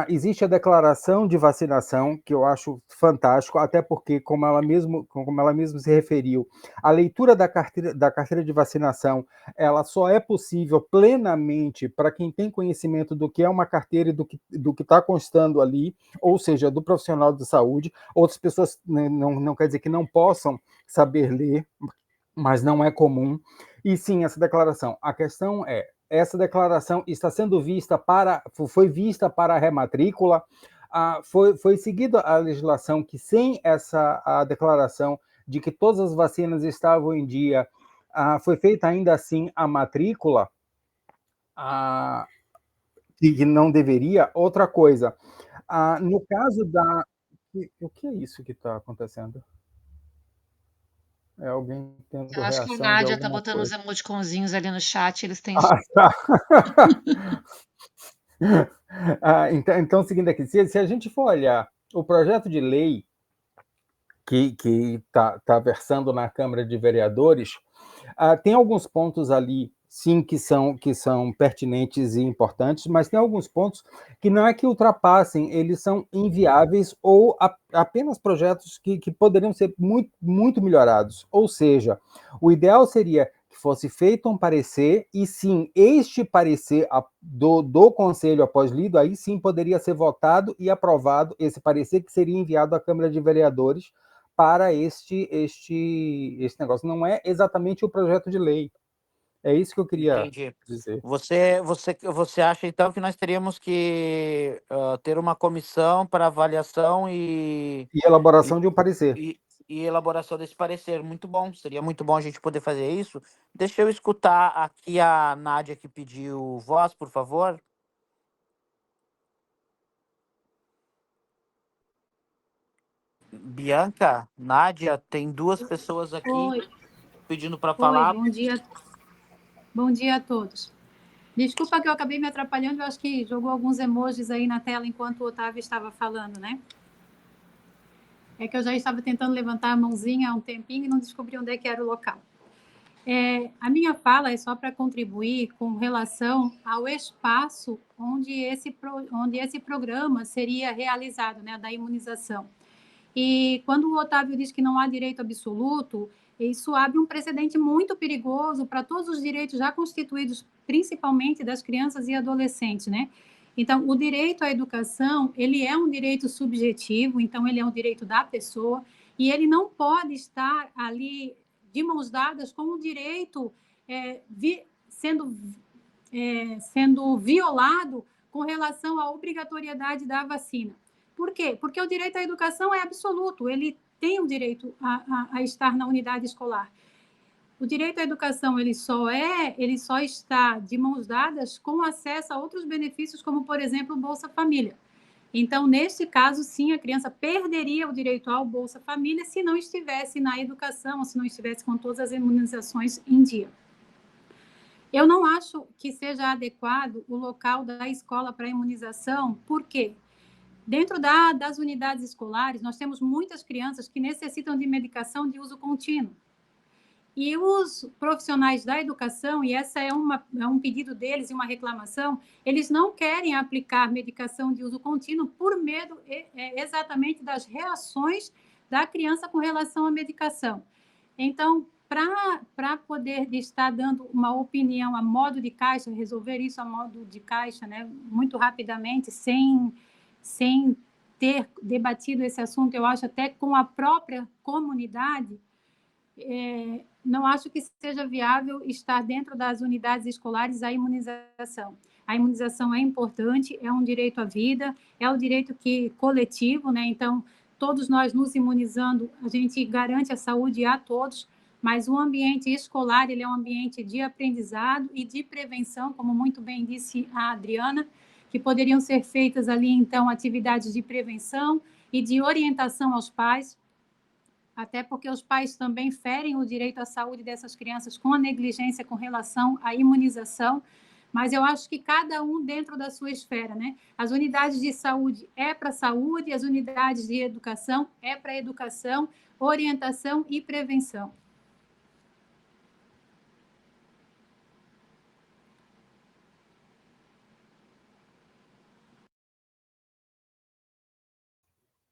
existe a declaração de vacinação, que eu acho fantástico, até porque, como ela mesmo se referiu, a leitura da carteira de vacinação, ela só é possível plenamente para quem tem conhecimento do que é uma carteira e do que está constando ali, ou seja, do profissional de saúde. Outras pessoas, né, não quer dizer que não possam saber ler, mas não é comum. E sim, essa declaração. A questão é, essa declaração está sendo foi vista para a rematrícula, foi seguida a legislação que sem a declaração de que todas as vacinas estavam em dia, foi feita ainda assim a matrícula, que não deveria. Outra coisa, no caso da... O que é isso que está acontecendo? É alguém tendo Eu acho que a reação de Nádia tá alguma botando os coisa. emoticonzinhos ali no chat, eles têm. Tá. Então, seguindo aqui, se a gente for olhar o projeto de lei que está versando na Câmara de Vereadores, tem alguns pontos ali, sim, que são pertinentes e importantes, mas tem alguns pontos que não é que ultrapassem, eles são inviáveis ou apenas projetos que poderiam ser muito, muito melhorados. Ou seja, o ideal seria que fosse feito um parecer, e sim, este parecer do Conselho, após lido, aí sim poderia ser votado e aprovado esse parecer, que seria enviado à Câmara de Vereadores para este negócio. Não é exatamente o projeto de lei. É isso que eu queria Entendi. dizer. Você acha, então, que nós teríamos que ter uma comissão para avaliação E e, elaboração de um parecer. e elaboração desse parecer? Muito bom, seria muito bom a gente poder fazer isso. Deixa eu escutar aqui a Nádia, que pediu voz, por favor. Bianca, Nádia, tem duas pessoas aqui pedindo para falar. Bom dia. Bom dia a todos. Desculpa que eu acabei me atrapalhando, eu acho que jogou alguns emojis aí na tela enquanto o Otávio estava falando, né? É que eu já estava tentando levantar a mãozinha há um tempinho e não descobri onde é que era o local. A minha fala é só para contribuir com relação ao espaço onde esse programa seria realizado, né, da imunização. E quando o Otávio diz que não há direito absoluto, isso abre um precedente muito perigoso para todos os direitos já constituídos, principalmente das crianças e adolescentes, né? Então, o direito à educação, ele é um direito subjetivo, então ele é um direito da pessoa, e ele não pode estar ali de mãos dadas com o direito sendo violado com relação à obrigatoriedade da vacina. Por quê? Porque o direito à educação é absoluto, ele tem o direito a estar na unidade escolar. O direito à educação ele só está de mãos dadas com acesso a outros benefícios, como, por exemplo, o Bolsa Família. Então, neste caso, sim, a criança perderia o direito ao Bolsa Família se não estivesse na educação, ou se não estivesse com todas as imunizações em dia. Eu não acho que seja adequado o local da escola para imunização, por quê? Dentro das unidades escolares, nós temos muitas crianças que necessitam de medicação de uso contínuo. E os profissionais da educação, e essa é um pedido deles e uma reclamação, eles não querem aplicar medicação de uso contínuo por medo exatamente das reações da criança com relação à medicação. Então, para poder estar dando uma opinião a modo de caixa, resolver isso a modo de caixa, né, muito rapidamente, sem ter debatido esse assunto, eu acho até com a própria comunidade, não acho que seja viável estar dentro das unidades escolares a imunização. A imunização é importante, é um direito à vida, é um direito coletivo, né? Então, todos nós nos imunizando, a gente garante a saúde a todos, mas o ambiente escolar, ele é um ambiente de aprendizado e de prevenção, como muito bem disse a Adriana, que poderiam ser feitas ali, então, atividades de prevenção e de orientação aos pais, até porque os pais também ferem o direito à saúde dessas crianças com a negligência com relação à imunização, mas eu acho que cada um dentro da sua esfera, né? As unidades de saúde é para a saúde, as unidades de educação é para a educação, orientação e prevenção.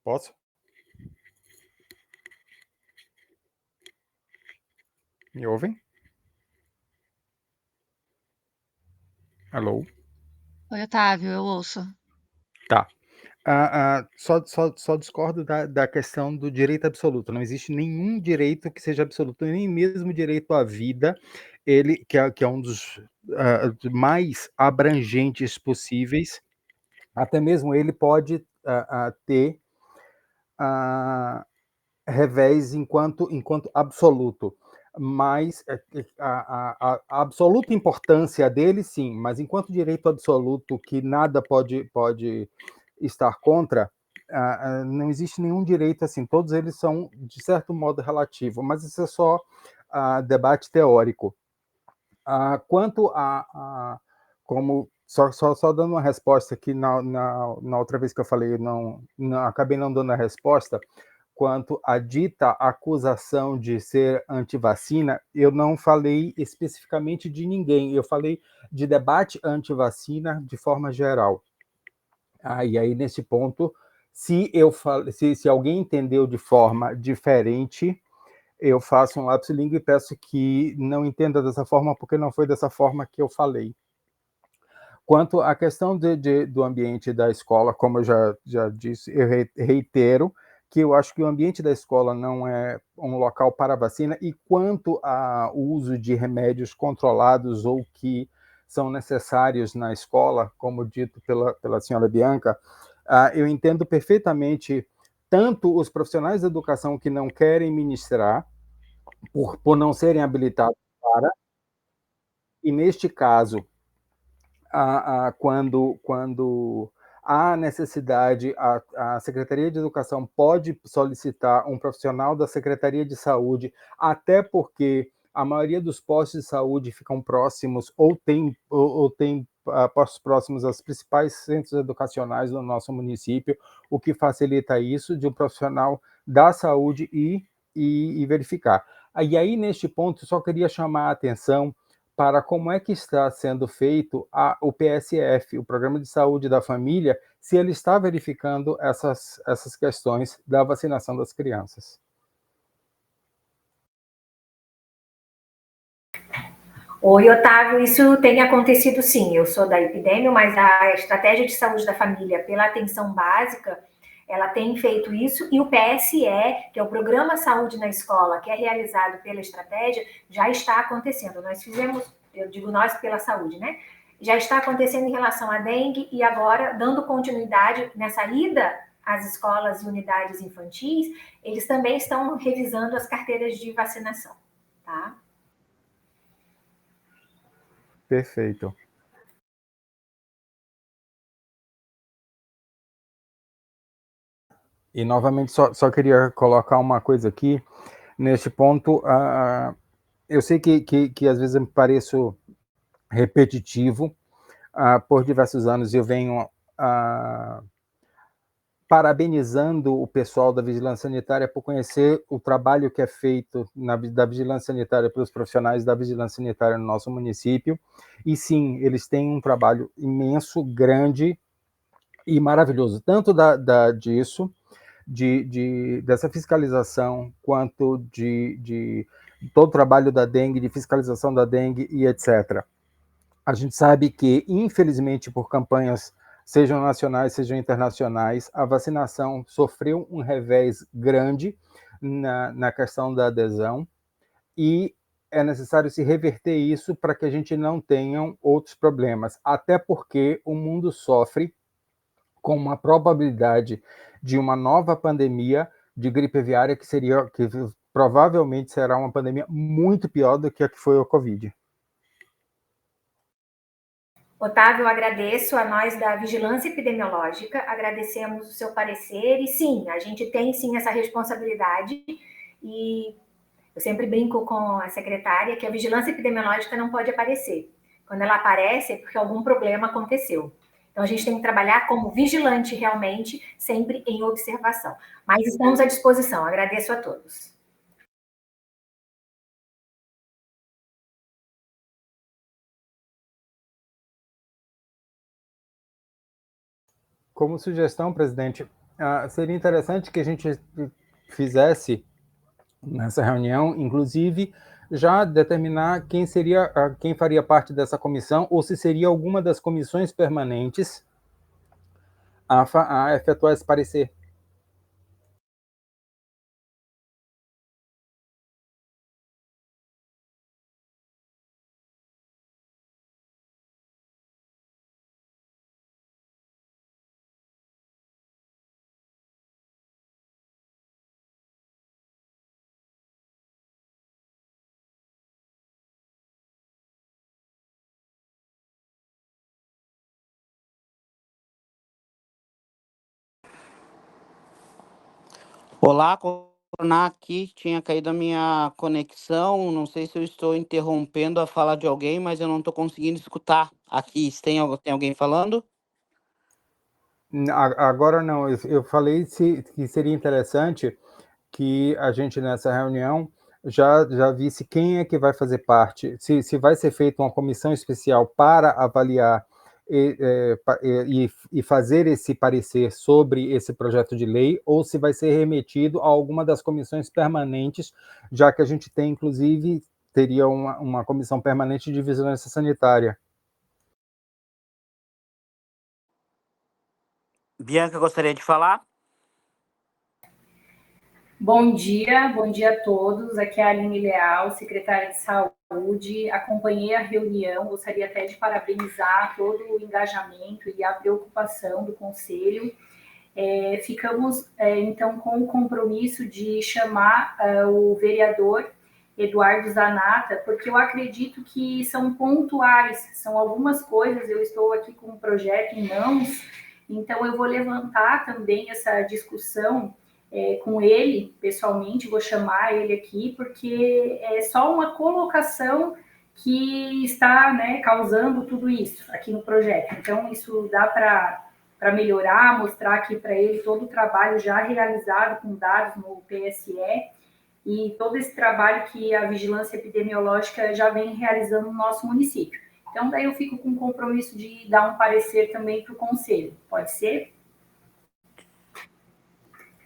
Posso? Me ouvem? Alô? Oi, Otávio, eu ouço. Tá. Só discordo da questão do direito absoluto. Não existe nenhum direito que seja absoluto, nem mesmo o direito à vida, ele que é um dos mais abrangentes possíveis. Até mesmo ele pode ter revés enquanto absoluto. Mas a absoluta importância dele, sim, mas enquanto direito absoluto que nada pode estar contra, não existe nenhum direito assim, todos eles são, de certo modo, relativo, mas isso é só debate teórico. Quanto como só dando uma resposta que na outra vez que eu falei, acabei não dando a resposta, quanto à dita acusação de ser antivacina, eu não falei especificamente de ninguém, eu falei de debate antivacina de forma geral. E aí, nesse ponto, se alguém entendeu de forma diferente, eu faço um lapso língua e peço que não entenda dessa forma, porque não foi dessa forma que eu falei. Quanto à questão do ambiente da escola, como eu já disse, eu reitero que eu acho que o ambiente da escola não é um local para vacina, e quanto ao uso de remédios controlados ou que são necessários na escola, como dito pela senhora Bianca, eu entendo perfeitamente tanto os profissionais da educação que não querem ministrar, por não serem habilitados para, e neste caso, quando há necessidade, a Secretaria de Educação pode solicitar um profissional da Secretaria de Saúde, até porque a maioria dos postos de saúde ficam próximos ou tem postos próximos aos principais centros educacionais do nosso município, o que facilita isso de um profissional da saúde e verificar. E aí, neste ponto, só queria chamar a atenção para como é que está sendo feito o PSF, o Programa de Saúde da Família, se ele está verificando essas questões da vacinação das crianças. Oi, Otávio, isso tem acontecido sim. Eu sou da Epidêmio, mas a Estratégia de Saúde da Família pela Atenção Básica, ela tem feito isso, e o PSE, que é o Programa Saúde na Escola, que é realizado pela estratégia, já está acontecendo. Nós fizemos, eu digo nós pela saúde, né? Já está acontecendo em relação à dengue, e agora, dando continuidade nessa ida às escolas e unidades infantis, eles também estão revisando as carteiras de vacinação, tá? Perfeito. E, novamente, só queria colocar uma coisa aqui. Neste ponto, eu sei que às vezes eu me pareço repetitivo. Por diversos anos eu venho parabenizando o pessoal da Vigilância Sanitária por conhecer o trabalho que é feito da Vigilância Sanitária pelos profissionais da Vigilância Sanitária no nosso município. E sim, eles têm um trabalho imenso, grande e maravilhoso, tanto dessa fiscalização, quanto de todo o trabalho da dengue, de fiscalização da dengue e etc. A gente sabe que, infelizmente, por campanhas, sejam nacionais, sejam internacionais, a vacinação sofreu um revés grande na questão da adesão, e é necessário se reverter isso para que a gente não tenha outros problemas, até porque o mundo sofre com uma probabilidade de uma nova pandemia de gripe aviária que provavelmente será uma pandemia muito pior do que a que foi o Covid. Otávio, eu agradeço a nós da Vigilância Epidemiológica, agradecemos o seu parecer, e sim, a gente tem sim essa responsabilidade, e eu sempre brinco com a secretária que a Vigilância Epidemiológica não pode aparecer. Quando ela aparece é porque algum problema aconteceu. Então, a gente tem que trabalhar como vigilante realmente, sempre em observação. Mas estamos à disposição, agradeço a todos. Como sugestão, presidente, seria interessante que a gente fizesse nessa reunião, inclusive, já determinar quem faria parte dessa comissão, ou se seria alguma das comissões permanentes a efetuar esse parecer. Olá, Coroná, aqui tinha caído a minha conexão, não sei se eu estou interrompendo a fala de alguém, mas eu não estou conseguindo escutar aqui. Tem alguém falando? Agora não, eu falei que seria interessante que a gente nessa reunião já visse quem é que vai fazer parte, se vai ser feita uma comissão especial para avaliar e fazer esse parecer sobre esse projeto de lei, ou se vai ser remetido a alguma das comissões permanentes, já que a gente tem, inclusive, teria uma comissão permanente de vigilância sanitária. Bianca, gostaria de falar? Bom dia a todos. Aqui é a Aline Leal, secretária de Saúde. Acompanhei a reunião, gostaria até de parabenizar todo o engajamento e a preocupação do Conselho. Ficamos, então, com o compromisso de chamar o vereador Eduardo Zanata, porque eu acredito que são pontuais, são algumas coisas. Eu estou aqui com um projeto em mãos Então, eu vou levantar também essa discussão com ele, pessoalmente, vou chamar ele aqui, porque é só uma colocação que está, né, causando tudo isso aqui no projeto. Então, isso dá para melhorar, mostrar aqui para ele todo o trabalho já realizado com dados no PSE e todo esse trabalho que a vigilância epidemiológica já vem realizando no nosso município. Então, daí eu fico com o compromisso de dar um parecer também para o conselho. Pode ser?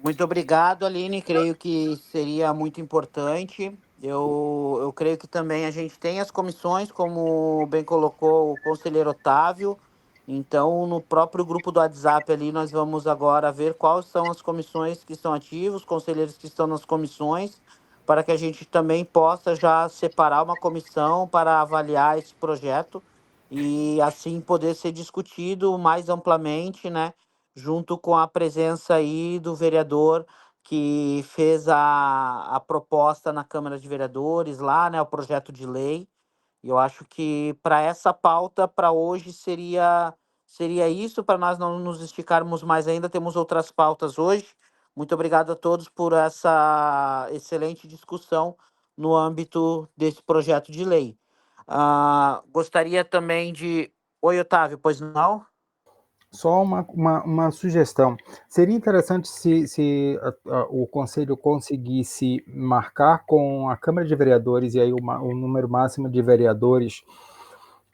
Muito obrigado, Aline. Creio que seria muito importante. Eu creio que também a gente tem as comissões, como bem colocou o conselheiro Otávio. Então, no próprio grupo do WhatsApp ali, nós vamos agora ver quais são as comissões que estão ativas, os conselheiros que estão nas comissões, para que a gente também possa já separar uma comissão para avaliar esse projeto e assim poder ser discutido mais amplamente, né? Junto com a presença aí do vereador que fez a proposta na Câmara de Vereadores lá, né, o projeto de lei. E eu acho que para essa pauta, para hoje, seria isso, para nós não nos esticarmos mais ainda. Temos outras pautas hoje. Muito obrigado a todos por essa excelente discussão no âmbito desse projeto de lei. Gostaria também de... Oi, Otávio, pois não? Só uma sugestão. Seria interessante se o Conselho conseguisse marcar com a Câmara de Vereadores e aí o número máximo de vereadores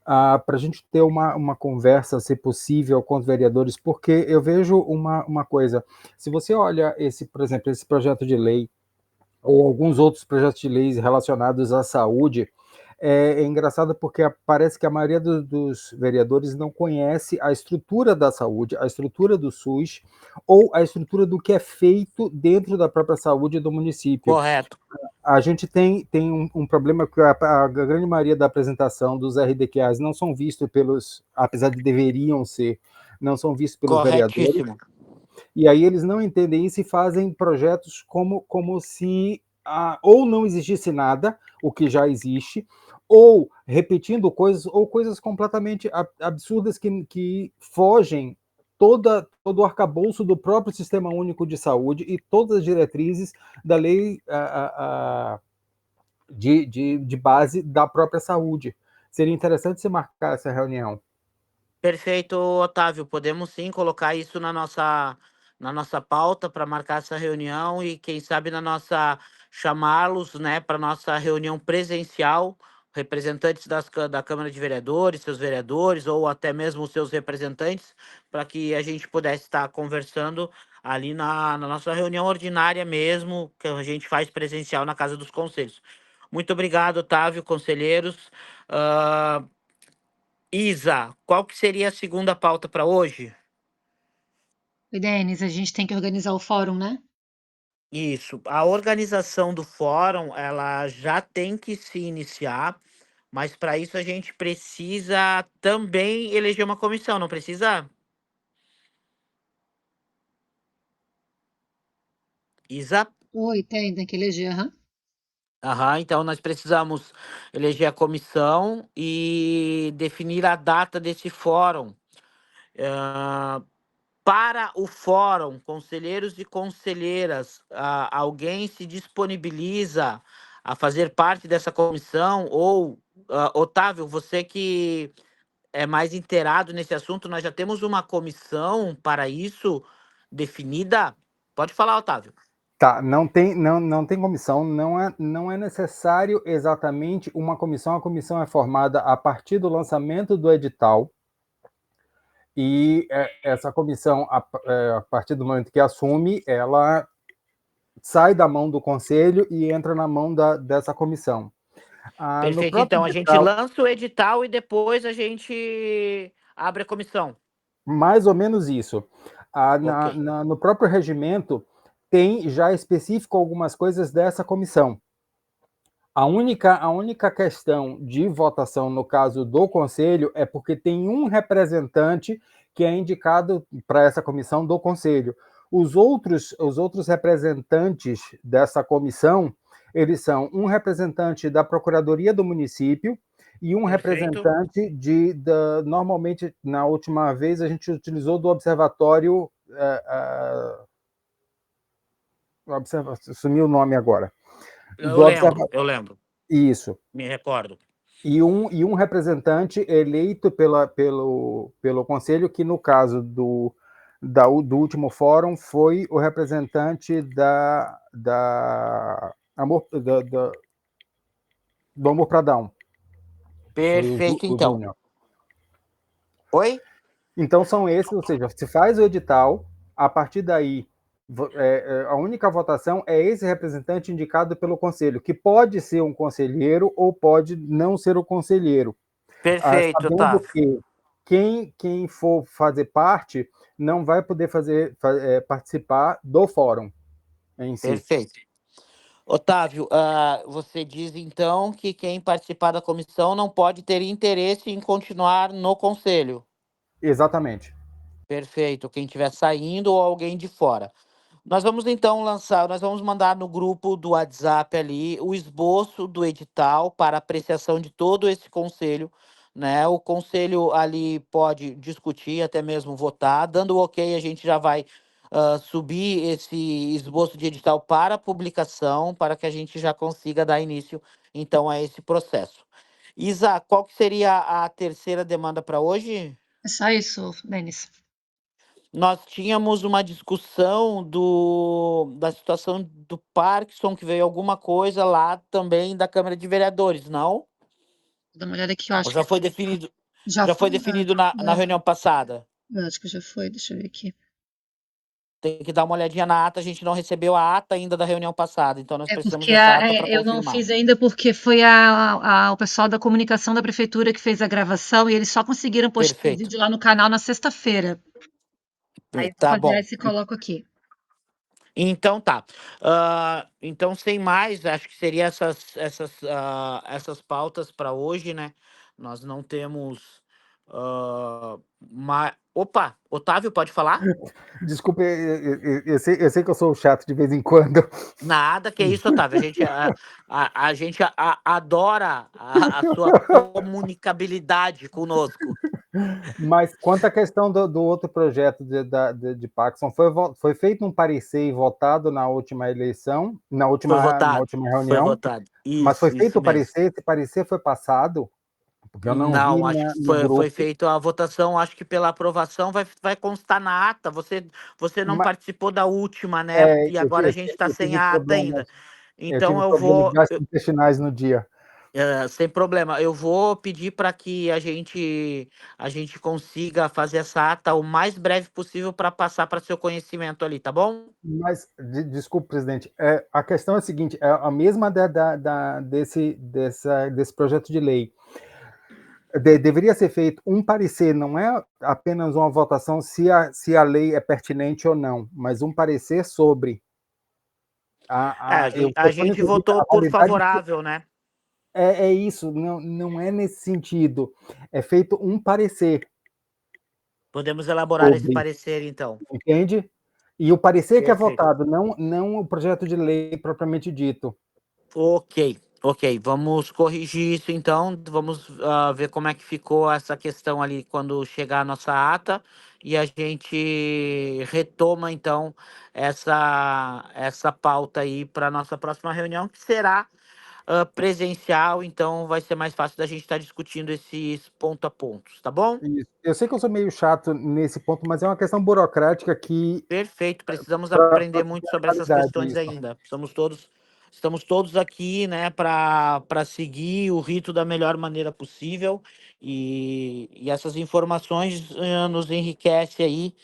para a gente ter uma conversa, se possível, com os vereadores, porque eu vejo uma coisa. Se você olha, por exemplo, esse projeto de lei ou alguns outros projetos de leis relacionados à saúde, é engraçado porque parece que a maioria dos vereadores não conhece a estrutura da saúde, a estrutura do SUS, ou a estrutura do que é feito dentro da própria saúde do município. Correto. A gente tem um problema que a grande maioria da apresentação dos RDQAs não são vistos apesar de deveriam ser, não são vistos pelos vereadores. E aí eles não entendem isso e fazem projetos como se ou não existisse nada, o que já existe, ou repetindo coisas completamente absurdas que fogem todo o arcabouço do próprio Sistema Único de Saúde e todas as diretrizes da lei de base da própria saúde. Seria interessante você marcar essa reunião. Perfeito, Otávio. Podemos sim colocar isso na nossa pauta para marcar essa reunião e, quem sabe, chamá-los, né, para nossa reunião presencial, representantes da Câmara de Vereadores, seus vereadores, ou até mesmo os seus representantes, para que a gente pudesse estar conversando ali na nossa reunião ordinária mesmo, que a gente faz presencial na Casa dos Conselhos. Muito obrigado, Otávio, conselheiros. Isa, qual que seria a segunda pauta para hoje? Oi, Denis, a gente tem que organizar o fórum, né? Isso. A organização do fórum, ela já tem que se iniciar, mas para isso a gente precisa também eleger uma comissão, não precisa? Isa? Oi, tem que eleger, Então nós precisamos eleger a comissão e definir a data desse fórum. Para o fórum, conselheiros e conselheiras, alguém se disponibiliza a fazer parte dessa comissão? Ou, Otávio, você que é mais inteirado nesse assunto, nós já temos uma comissão para isso definida? Pode falar, Otávio. Tá, não tem comissão, não é necessário exatamente uma comissão. A comissão é formada a partir do lançamento do edital, e essa comissão, a partir do momento que assume, ela sai da mão do conselho e entra na mão dessa comissão. Perfeito, então a gente lança o edital e depois a gente abre a comissão. Mais ou menos isso. Okay. No próprio regimento, tem já específico algumas coisas dessa comissão. A única questão de votação, no caso do Conselho, é porque tem um representante que é indicado para essa comissão do Conselho. Os outros representantes dessa comissão, eles são um representante da Procuradoria do município e um Perfeito. representante normalmente, na última vez, a gente utilizou do observatório, sumiu o nome agora. Eu lembro. Isso. Me recordo. E um representante eleito pelo Conselho, que no caso do último fórum foi o representante do Amor para Down. Perfeito, então. Júnior. Oi? Então são esses, ou seja, se faz o edital, a partir daí, a única votação é esse representante indicado pelo conselho, que pode ser um conselheiro ou pode não ser o conselheiro. Perfeito, sabendo tá. que quem for fazer parte não vai poder participar do fórum em si. Perfeito. Otávio, você diz então que quem participar da comissão não pode ter interesse em continuar no conselho. Exatamente. Perfeito. Quem estiver saindo ou alguém de fora. Nós vamos então nós vamos mandar no grupo do WhatsApp ali o esboço do edital para apreciação de todo esse conselho, né? O conselho ali pode discutir, até mesmo votar. Dando ok, a gente já vai subir esse esboço de edital para publicação, para que a gente já consiga dar início, então, a esse processo. Isa, qual que seria a terceira demanda para hoje? É só isso, Denis. Nós tínhamos uma discussão da situação do Parkinson, que veio alguma coisa lá também da Câmara de Vereadores, não? Vou dar uma olhada aqui, eu acho Já que foi definido, já já foi foi, definido na reunião passada. eu acho que já foi, deixa eu ver aqui. Tem que dar uma olhadinha na ata, a gente não recebeu a ata ainda da reunião passada, então nós precisamos Porque dessa ata para eu não confirmar. fiz ainda porque foi o pessoal da comunicação da prefeitura que fez a gravação e eles só conseguiram postar o Perfeito. vídeo lá no canal na sexta-feira. Aí eu vou Tá fazer bom. essa e coloco aqui. Então tá. Então, sem mais, acho que seria essas pautas para hoje, né? Nós não temos. Opa, Otávio, pode falar? Desculpe, eu sei que eu sou chato de vez em quando. Nada, que isso, Otávio. A gente adora a sua comunicabilidade conosco. Mas quanto à questão do outro projeto de Parkinson, foi feito um parecer e votado na última eleição, na última reunião. Foi votado. Mas foi feito Isso o mesmo. parecer, esse parecer foi passado? Porque eu não vi Acho que no grupo. foi feita a votação, acho que pela aprovação vai constar na ata. Você não participou da última, né? E agora a gente está sem a ata ainda. Eu Então tive problemas gastrointestinais no dia. Sem problema. Eu vou pedir para que a gente consiga fazer essa ata o mais breve possível para passar para seu conhecimento ali, tá bom? Mas, desculpe, presidente, a questão é a seguinte, é a mesma desse projeto de lei. Deveria ser feito um parecer, não é apenas uma votação se a lei é pertinente ou não, mas um parecer sobre. A gente votou por favorável, né? É isso, não é nesse sentido. É feito um parecer. Podemos elaborar esse parecer, então. Entende? E o parecer que é Perfeito. votado, não o projeto de lei propriamente dito. Ok. Vamos corrigir isso, então. Vamos ver como é que ficou essa questão ali quando chegar a nossa ata. E a gente retoma, então, essa pauta aí para a nossa próxima reunião, que será presencial, então vai ser mais fácil da gente estar discutindo esses ponto a pontos, tá bom? Isso. Eu sei que eu sou meio chato nesse ponto, mas é uma questão burocrática que... Perfeito, precisamos aprender muito sobre essas questões isso. ainda. Estamos todos aqui, né, para seguir o rito da melhor maneira possível e essas informações nos enriquecem aí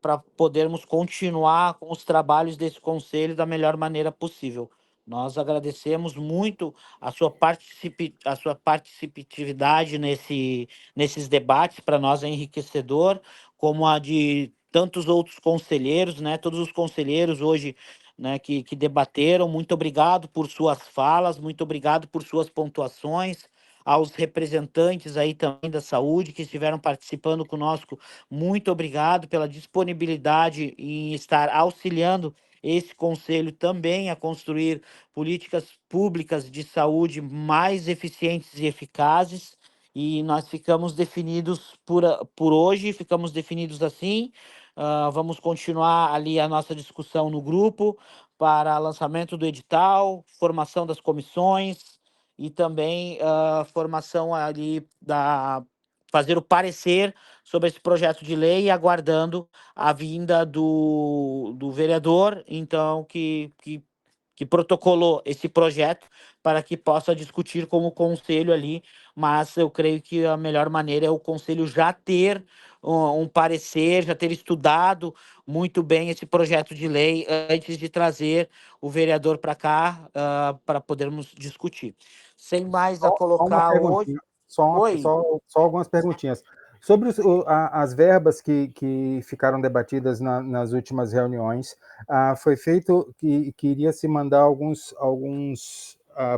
para podermos continuar com os trabalhos desse conselho da melhor maneira possível. Nós agradecemos muito a sua participatividade nesses debates, para nós é enriquecedor, como a de tantos outros conselheiros, né? Todos os conselheiros hoje, né, que debateram. Muito obrigado por suas falas, muito obrigado por suas pontuações. Aos representantes aí também da saúde que estiveram participando conosco, muito obrigado pela disponibilidade em estar auxiliando esse conselho também a construir políticas públicas de saúde mais eficientes e eficazes, e nós ficamos definidos por hoje, ficamos definidos assim. Vamos continuar ali a nossa discussão no grupo para lançamento do edital, formação das comissões e também formação ali fazer o parecer sobre esse projeto de lei, aguardando a vinda do vereador, então, que protocolou esse projeto para que possa discutir com o conselho ali, mas eu creio que a melhor maneira é o conselho já ter um parecer, já ter estudado muito bem esse projeto de lei antes de trazer o vereador para cá, para podermos discutir. Sem mais a colocar hoje... Só algumas perguntinhas. Sobre as verbas que ficaram debatidas nas últimas reuniões, foi feito que iria se mandar alguns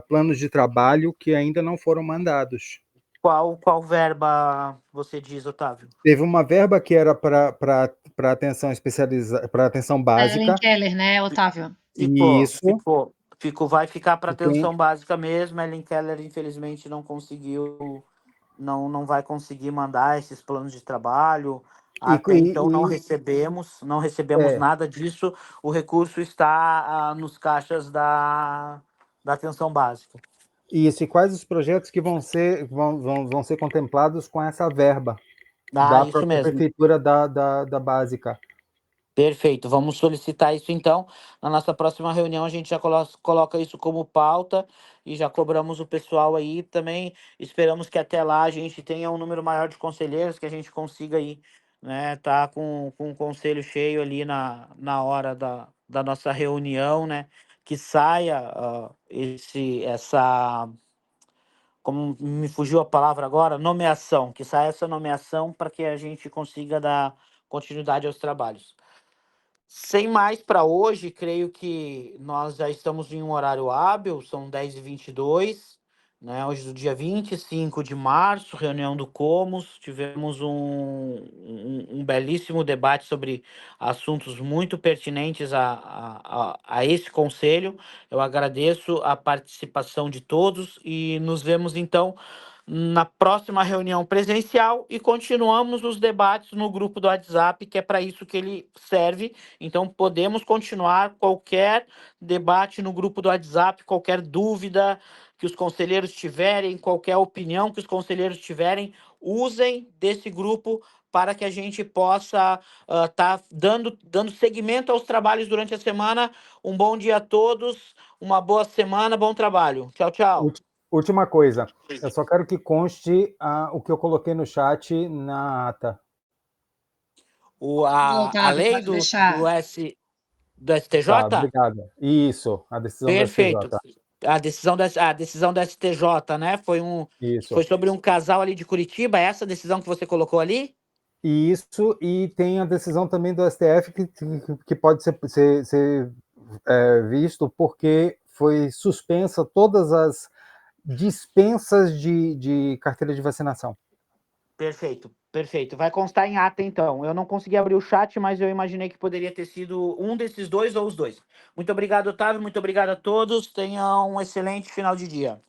planos de trabalho que ainda não foram mandados. Qual verba você diz, Otávio? Teve uma verba que era para atenção especializada, para atenção básica. Ellen Keller, né, Otávio? Vai ficar para atenção básica mesmo. Ellen Keller, infelizmente, não conseguiu, não vai conseguir mandar esses planos de trabalho. Até então não recebemos nada disso. O recurso está nos caixas da atenção básica. Isso, e quais os projetos que vão ser contemplados com essa verba da própria prefeitura da básica? Perfeito, vamos solicitar isso então. Na nossa próxima reunião a gente já coloca isso como pauta e já cobramos o pessoal aí. Também esperamos que até lá a gente tenha um número maior de conselheiros, que a gente consiga aí, né, tá com o conselho cheio ali na hora da nossa reunião, né, que saia como me fugiu a palavra agora, nomeação, que saia essa nomeação para que a gente consiga dar continuidade aos trabalhos. Sem mais para hoje, creio que nós já estamos em um horário hábil, são 10h22, né? Hoje, do dia 25 de março, reunião do Comos, tivemos um belíssimo debate sobre assuntos muito pertinentes a esse conselho. Eu agradeço a participação de todos e nos vemos, então, na próxima reunião presencial e continuamos os debates no grupo do WhatsApp, que é para isso que ele serve. Então, podemos continuar qualquer debate no grupo do WhatsApp, qualquer dúvida que os conselheiros tiverem, qualquer opinião que os conselheiros tiverem, usem desse grupo para que a gente possa estar dando seguimento aos trabalhos durante a semana. Um bom dia a todos, uma boa semana, bom trabalho. Tchau, tchau. Última coisa, eu só quero que conste o que eu coloquei no chat na ata. A lei do STJ? Tá, obrigado. Isso, a decisão Perfeito. do STJ. A decisão do STJ, né? Foi sobre um casal ali de Curitiba, essa decisão que você colocou ali? Isso, e tem a decisão também do STF que pode ser visto porque foi suspensa todas as dispensas de carteira de vacinação. Perfeito. Vai constar em ata, então. Eu não consegui abrir o chat, mas eu imaginei que poderia ter sido um desses dois ou os dois. Muito obrigado, Otávio. Muito obrigado a todos. Tenham um excelente final de dia.